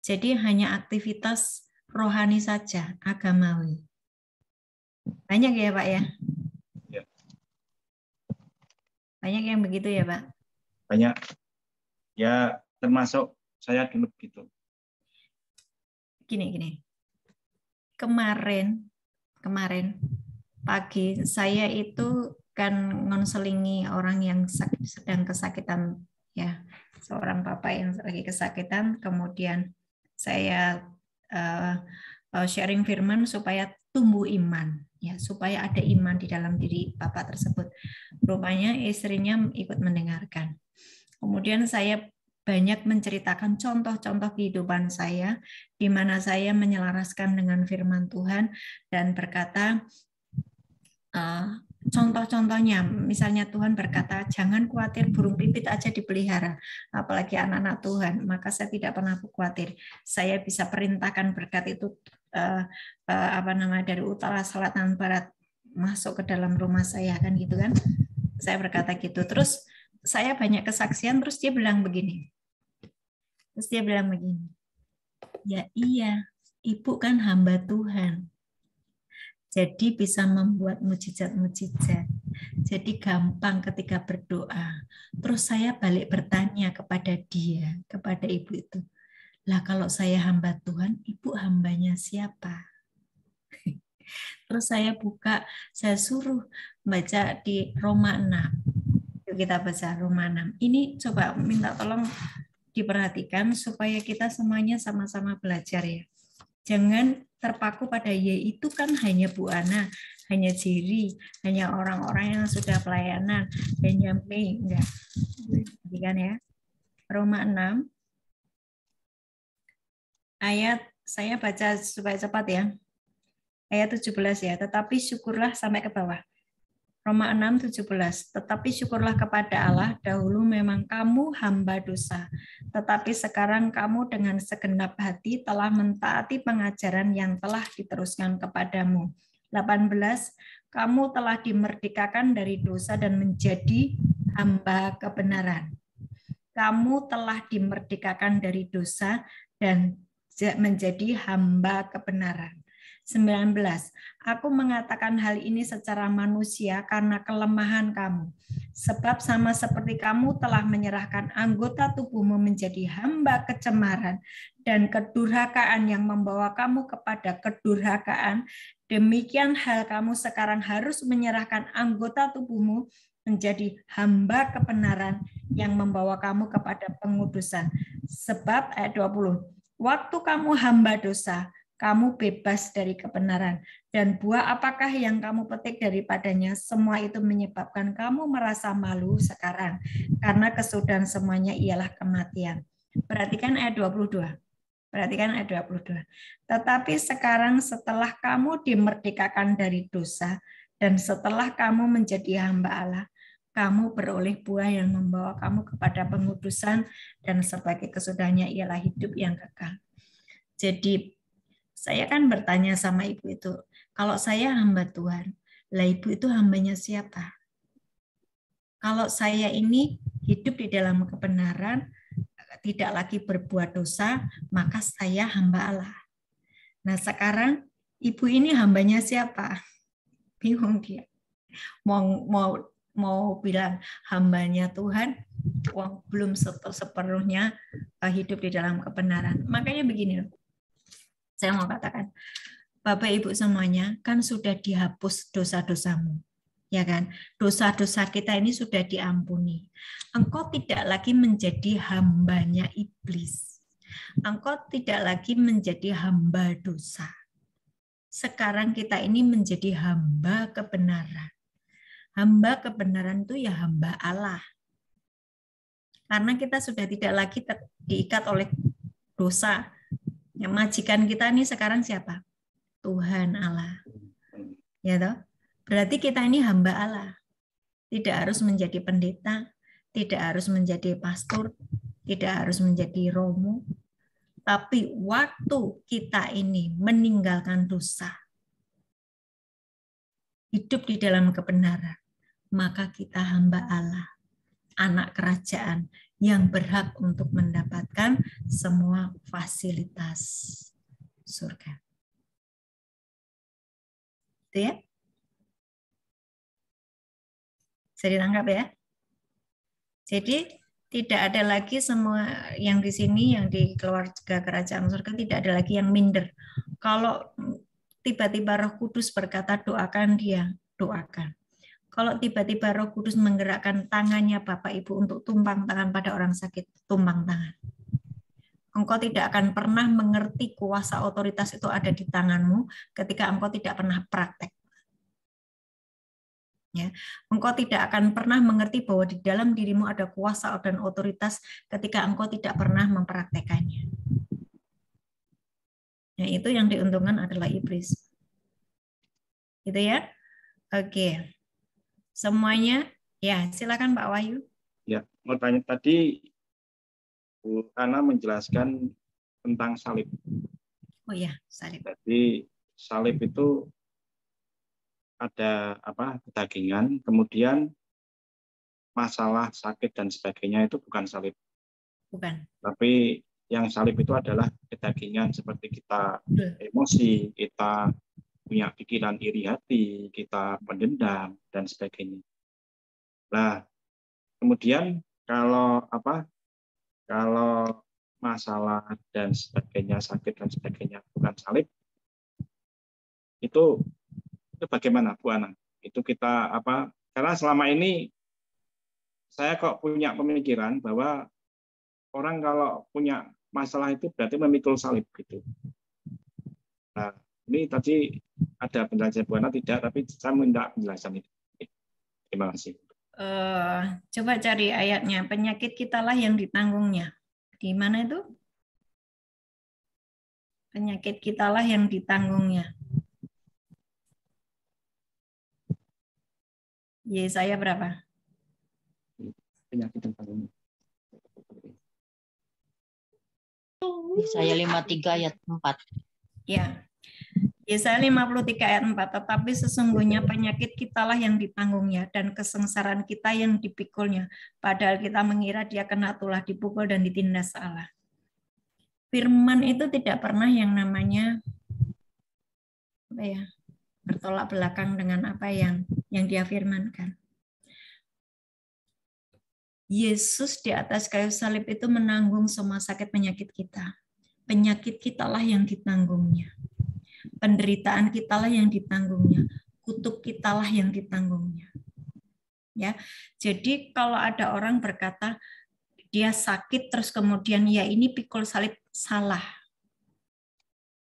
Jadi hanya aktivitas rohani saja, agamawi. Banyak ya Pak ya? Ya. Banyak yang begitu ya Pak? Banyak. Ya, termasuk saya dulu gitu. Gini. Kemarin pagi saya itu kan ngonselingi orang yang sedang kesakitan, ya, seorang bapak yang lagi kesakitan. Kemudian saya sharing firman supaya tumbuh iman, ya, supaya ada iman di dalam diri bapak tersebut. Rupanya istrinya ikut mendengarkan. Kemudian saya banyak menceritakan contoh-contoh kehidupan saya, di mana saya menyelaraskan dengan firman Tuhan dan berkata, contoh-contohnya, misalnya Tuhan berkata, jangan khawatir, burung pipit aja dipelihara, apalagi anak-anak Tuhan, maka saya tidak pernah khawatir. Saya bisa perintahkan berkat itu dari utara, selatan, barat masuk ke dalam rumah saya, kan gitu kan? Saya berkata gitu. Terus saya banyak kesaksian, terus dia bilang begini. Ya iya, Ibu kan hamba Tuhan. Jadi bisa membuat mujizat-mujizat. Jadi gampang ketika berdoa. Terus saya balik bertanya kepada dia, kepada ibu itu. Lah kalau saya hamba Tuhan, ibu hambanya siapa? Terus saya buka, saya suruh baca di Roma 6. Yuk kita baca Roma 6. Ini coba minta tolong diperhatikan supaya kita semuanya sama-sama belajar, ya. Jangan terpaku pada itu kan hanya Bu Ana, hanya Jerry, hanya orang-orang yang sudah pelayanan, hanya Mei, enggak. Jadi kan ya. Roma 6 ayat, saya baca supaya cepat ya. Ayat 17 ya, tetapi syukurlah sampai ke bawah. Roma 6:17. Tetapi syukurlah kepada Allah, dahulu memang kamu hamba dosa, tetapi sekarang kamu dengan segenap hati telah mentaati pengajaran yang telah diteruskan kepadamu. 18. Kamu telah dimerdekakan dari dosa dan menjadi hamba kebenaran. Kamu telah dimerdekakan dari dosa dan menjadi hamba kebenaran. 19. Aku mengatakan hal ini secara manusia karena kelemahan kamu. Sebab sama seperti kamu telah menyerahkan anggota tubuhmu menjadi hamba kecemaran dan kedurhakaan yang membawa kamu kepada kedurhakaan, demikian hal kamu sekarang harus menyerahkan anggota tubuhmu menjadi hamba kebenaran yang membawa kamu kepada pengudusan. Sebab ayat 20. Waktu kamu hamba dosa, kamu bebas dari kebenaran. Dan buah apakah yang kamu petik daripadanya, semua itu menyebabkan kamu merasa malu sekarang. Karena kesudahan semuanya ialah kematian. Perhatikan ayat 22. Perhatikan ayat 22. Tetapi sekarang setelah kamu dimerdekakan dari dosa, dan setelah kamu menjadi hamba Allah, kamu beroleh buah yang membawa kamu kepada pengudusan, dan sebagai kesudahannya ialah hidup yang kekal. Jadi, saya kan bertanya sama ibu itu, kalau saya hamba Tuhan, lah ibu itu hambanya siapa? Kalau saya ini hidup di dalam kebenaran, tidak lagi berbuat dosa, maka saya hamba Allah. Nah sekarang ibu ini hambanya siapa? Bingung dia. Mau bilang hambanya Tuhan, belum sepenuhnya hidup di dalam kebenaran. Makanya begini loh. Saya mau katakan, Bapak Ibu semuanya kan sudah dihapus dosa-dosamu. Ya kan? Dosa-dosa kita ini sudah diampuni. Engkau tidak lagi menjadi hambanya iblis. Engkau tidak lagi menjadi hamba dosa. Sekarang kita ini menjadi hamba kebenaran. Hamba kebenaran itu ya hamba Allah. Karena kita sudah tidak lagi diikat oleh dosa. Yang majikan kita ini sekarang siapa? Tuhan Allah. Ya toh? Berarti kita ini hamba Allah. Tidak harus menjadi pendeta, tidak harus menjadi pastor, tidak harus menjadi romo. Tapi waktu kita ini meninggalkan dosa, hidup di dalam kebenaran, maka kita hamba Allah, anak kerajaan yang berhak untuk mendapatkan semua fasilitas surga. Itu ya? Bisa ditangkap ya? Jadi tidak ada lagi semua yang di sini, yang di keluarga kerajaan surga, tidak ada lagi yang minder. Kalau tiba-tiba Roh Kudus berkata doakan dia, doakan. Kalau tiba-tiba Roh Kudus menggerakkan tangannya Bapak Ibu untuk tumpang tangan pada orang sakit, tumpang tangan. Engkau tidak akan pernah mengerti kuasa otoritas itu ada di tanganmu ketika engkau tidak pernah praktek. Ya. Engkau tidak akan pernah mengerti bahwa di dalam dirimu ada kuasa dan otoritas ketika engkau tidak pernah mempraktekannya. Ya, itu yang diuntungkan adalah iblis. Gitu ya? Oke. Semuanya, ya silakan Pak Wahyu. Ya, mau tanya tadi Bu Ana menjelaskan tentang salib. Oh ya, salib. Jadi salib itu ada kedagingan, kemudian masalah sakit dan sebagainya itu bukan salib. Bukan. Tapi yang salib itu adalah kedagingan, seperti kita emosi, kita punya pikiran iri hati, kita pendendam dan sebagainya. Nah, kemudian kalau masalah dan sebagainya, sakit dan sebagainya bukan salib, itu bagaimana Bu Ana? Itu kita karena selama ini saya kok punya pemikiran bahwa orang kalau punya masalah itu berarti memikul salib gitu. Nah, ini tadi ada penjelasan Bu Ana tidak, tapi saya minta penjelasan itu. Terima kasih. Coba cari ayatnya. Penyakit kitalah yang ditanggungnya. Di mana itu? Penyakit kitalah yang ditanggungnya. Yesaya berapa? Penyakit ditanggungnya. Yesaya 53 ayat 4. Ya. Yesaya 53 ayat 4. Tetapi sesungguhnya penyakit kitalah yang ditanggungnya dan kesengsaraan kita yang dipikulnya. Padahal kita mengira dia kena tulah, dipukul dan ditindas Allah. Firman itu tidak pernah yang namanya bertolak belakang dengan apa yang dia firmankan. Yesus di atas kayu salib itu menanggung semua sakit penyakit kita. Penyakit kitalah yang ditanggungnya. Penderitaan kitalah yang ditanggungnya. Kutuk kitalah yang ditanggungnya. Ya. Jadi kalau ada orang berkata dia sakit terus kemudian ya ini pikul salib, salah.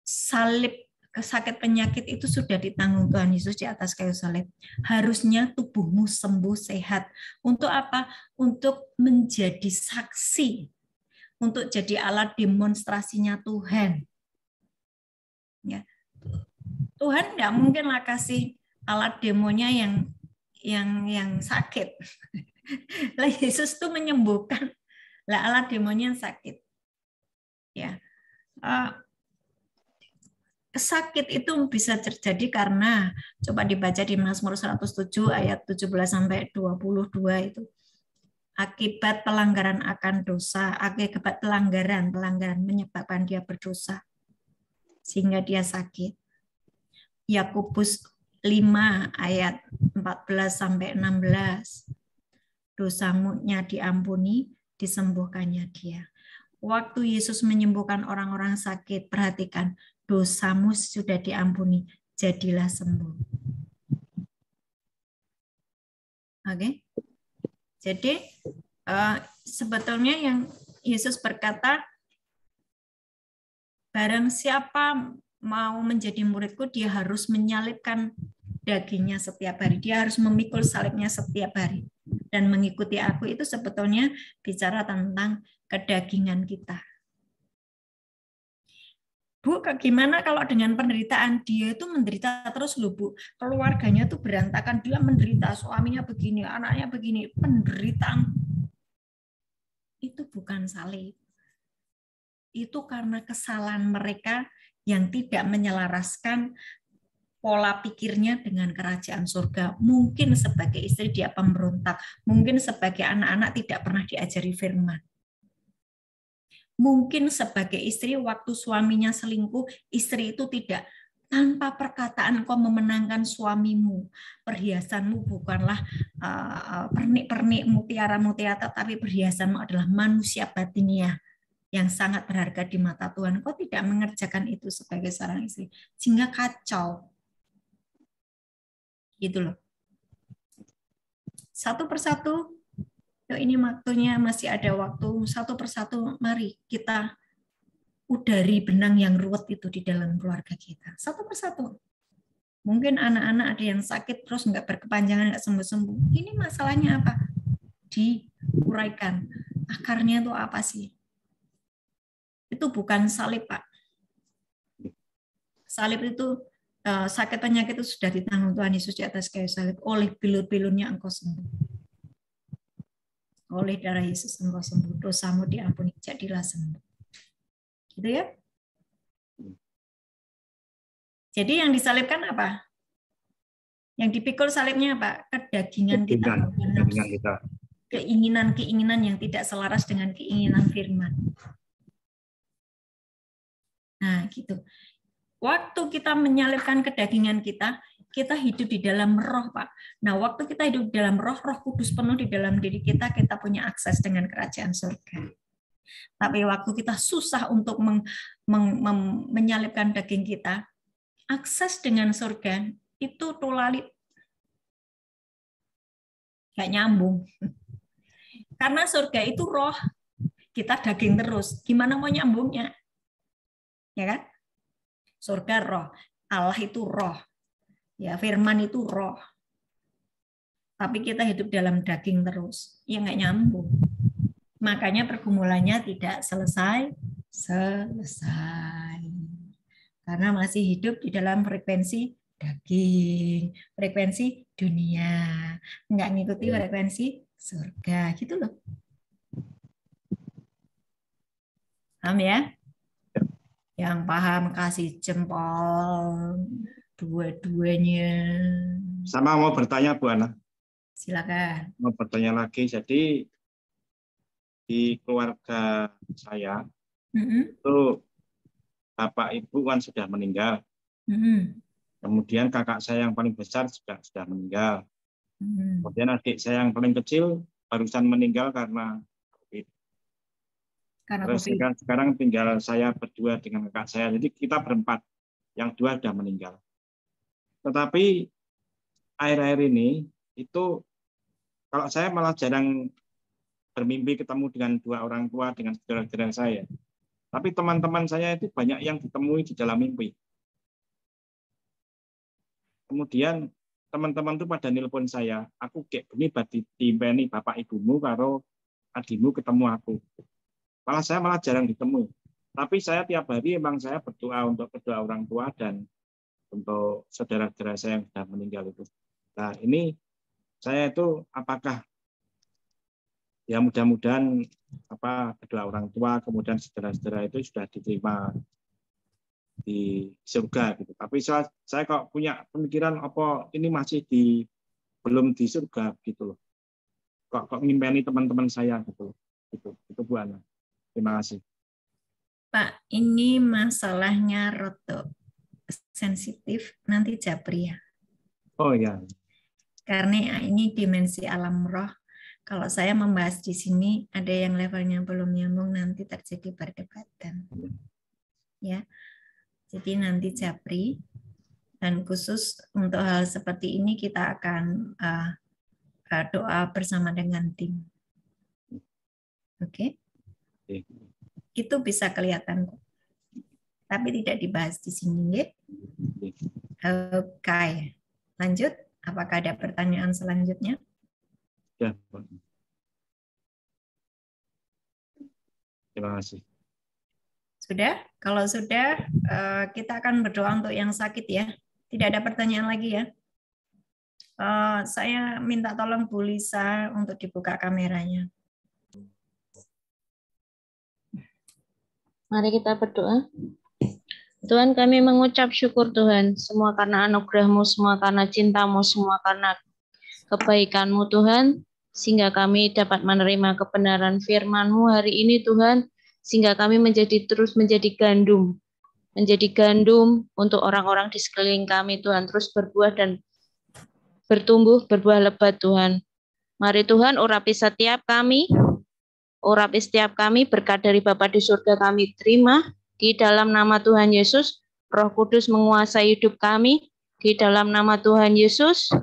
Salib sakit penyakit itu sudah ditanggung Tuhan Yesus di atas kayu salib. Harusnya tubuhmu sembuh sehat. Untuk apa? Untuk menjadi saksi. Untuk jadi alat demonstrasinya Tuhan. Ya. Tuhan tidak mungkinlah kasih alat demonya yang sakit. Lah Yesus tuh menyembuhkan. Lah alat demonya yang sakit. Ya. Sakit itu bisa terjadi karena coba dibaca di Mazmur 107 ayat 17 sampai 22 itu. Akibat pelanggaran akan dosa, akibat pelanggaran menyebabkan dia berdosa sehingga dia sakit. Yakobus 5 ayat 14 sampai 16. Dosamunya diampuni, disembuhkannya dia. Waktu Yesus menyembuhkan orang-orang sakit, perhatikan, dosamu sudah diampuni, jadilah sembuh. Oke. Jadi sebetulnya yang Yesus berkata, barang siapa mau menjadi muridku, dia harus menyalibkan dagingnya setiap hari. Dia harus memikul salibnya setiap hari. Dan mengikuti aku itu sebetulnya bicara tentang kedagingan kita. Bu, gimana kalau dengan penderitaan? Dia itu menderita terus loh, Bu. Keluarganya tuh berantakan, dia menderita, suaminya begini, anaknya begini. Penderitaan itu bukan salib. Itu karena kesalahan mereka yang tidak menyelaraskan pola pikirnya dengan kerajaan surga. Mungkin sebagai istri dia pemberontak, mungkin sebagai anak-anak tidak pernah diajari firman. Mungkin sebagai istri waktu suaminya selingkuh, istri itu tidak tanpa perkataan kau memenangkan suamimu. Perhiasanmu bukanlah pernik-pernik mutiara-mutiara, tetapi perhiasanmu adalah manusia batiniah. yang sangat berharga di mata Tuhan, kok tidak mengerjakan itu sebagai seorang istri, sehingga kacau. Gitu loh. Satu persatu, yuk ini waktunya masih ada waktu, satu persatu mari kita udari benang yang ruwet itu di dalam keluarga kita. Satu persatu. Mungkin anak-anak ada yang sakit terus nggak berkepanjangan, nggak sembuh-sembuh. Ini masalahnya apa? Diuraikan. Akarnya itu apa sih? Itu bukan salib, Pak. Salib itu sakit penyakit itu sudah ditanggung Tuhan Yesus di atas kayu salib. Oleh bilur-bilurnya engkau sembuh. Oleh darah Yesus engkau sembuh. Dosamu diampuni, jadilah sembuh. Gitu ya. Jadi yang disalibkan apa? Yang dipikul salibnya apa? Kedagingan kita. Keinginan-keinginan yang tidak selaras dengan keinginan firman. Nah, gitu. Waktu kita menyalibkan kedagingan kita, kita hidup di dalam roh, Pak. Nah, waktu kita hidup di dalam roh, Roh Kudus penuh di dalam diri kita, kita punya akses dengan kerajaan surga. Tapi waktu kita susah untuk menyalibkan daging kita, akses dengan surga itu tulalit. Nggak nyambung. Karena surga itu roh, kita daging terus. Gimana mau nyambungnya? Ya kan? Surga roh, Allah itu roh. Ya, firman itu roh. Tapi kita hidup dalam daging terus. Ya nggak nyambung. Makanya pergumulannya tidak selesai. Karena masih hidup di dalam frekuensi daging, frekuensi dunia. Nggak ngikuti frekuensi surga. Gitu loh. Paham ya? Yang paham kasih jempol dua-duanya. Sama mau bertanya Bu Ana. Silakan. Mau bertanya lagi. Jadi di keluarga saya itu bapak ibu kan sudah meninggal. Kemudian kakak saya yang paling besar juga sudah meninggal. Kemudian adik saya yang paling kecil barusan meninggal karena terus sekarang tinggal saya berdua dengan kakak saya. Jadi kita berempat, yang dua sudah meninggal. Tetapi akhir-akhir ini itu kalau saya malah jarang bermimpi ketemu dengan dua orang tua, dengan saudara-saudara saya. Tapi teman-teman saya itu banyak yang ditemui di dalam mimpi. Kemudian teman-teman itu pada nelpon saya, aku kayak gini berarti timpeni bapak ibumu karo adikmu ketemu aku. Malah saya jarang ditemui. Tapi saya tiap hari memang saya berdoa untuk kedua orang tua dan untuk saudara-saudara saya yang sudah meninggal itu. Nah ini saya itu apakah ya mudah-mudahan kedua orang tua kemudian saudara-saudara itu sudah diterima di surga gitu. Tapi saya kok punya pemikiran apa ini masih belum di surga gitu loh. Kok ngimpeni teman-teman saya gitu. Itu Bu Ana. Terima kasih. Pak, ini masalahnya roto sensitif, nanti japri ya. Oh ya. Karena ini dimensi alam roh. Kalau saya membahas di sini, ada yang levelnya belum nyambung, nanti terjadi perdebatan. Ya, jadi nanti japri. Dan khusus untuk hal seperti ini kita akan doa bersama dengan tim. Oke? Itu bisa kelihatan kok. Tapi tidak dibahas di sini. Oke. Lanjut. Apakah ada pertanyaan selanjutnya? Ya. Terima kasih. Sudah? Kalau sudah, kita akan berdoa untuk yang sakit ya. Tidak ada pertanyaan lagi ya. Saya minta tolong Bu Lisa untuk dibuka kameranya. Mari kita berdoa. Tuhan, kami mengucap syukur Tuhan, semua karena anugerah-Mu, semua karena cinta-Mu, semua karena kebaikan-Mu Tuhan, sehingga kami dapat menerima kebenaran firman-Mu hari ini Tuhan, sehingga kami terus menjadi gandum untuk orang-orang di sekeliling kami Tuhan, terus berbuah dan bertumbuh, berbuah lebat Tuhan. Mari Tuhan urapi setiap kami, Urapi setiap kami, berkat dari Bapa di surga kami terima. Di dalam nama Tuhan Yesus, Roh Kudus menguasai hidup kami. Di dalam nama Tuhan Yesus,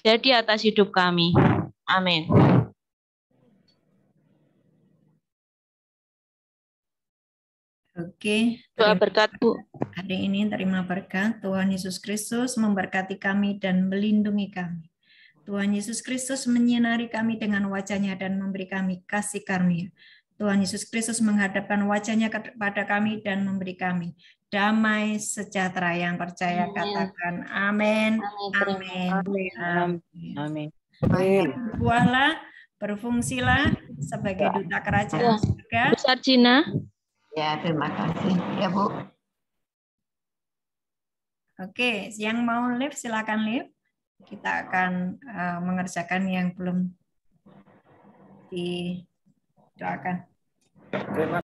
jadi atas hidup kami. Amin. Oke, Doa berkat, Bu. hari ini terima berkat. Tuhan Yesus Kristus memberkati kami dan melindungi kami. Tuhan Yesus Kristus menyinari kami dengan wajah-Nya dan memberi kami kasih karunia. Tuhan Yesus Kristus menghadapkan wajah-Nya kepada kami dan memberi kami damai sejahtera. Yang percaya katakan amin. Amin. Amin. Berbuahlah, berfungsilah sebagai duta kerajaan surga. Bu Sarjina. Ya, terima kasih. Ya, Bu. Oke, yang mau live silakan live. Kita akan mengerjakan yang belum didoakan.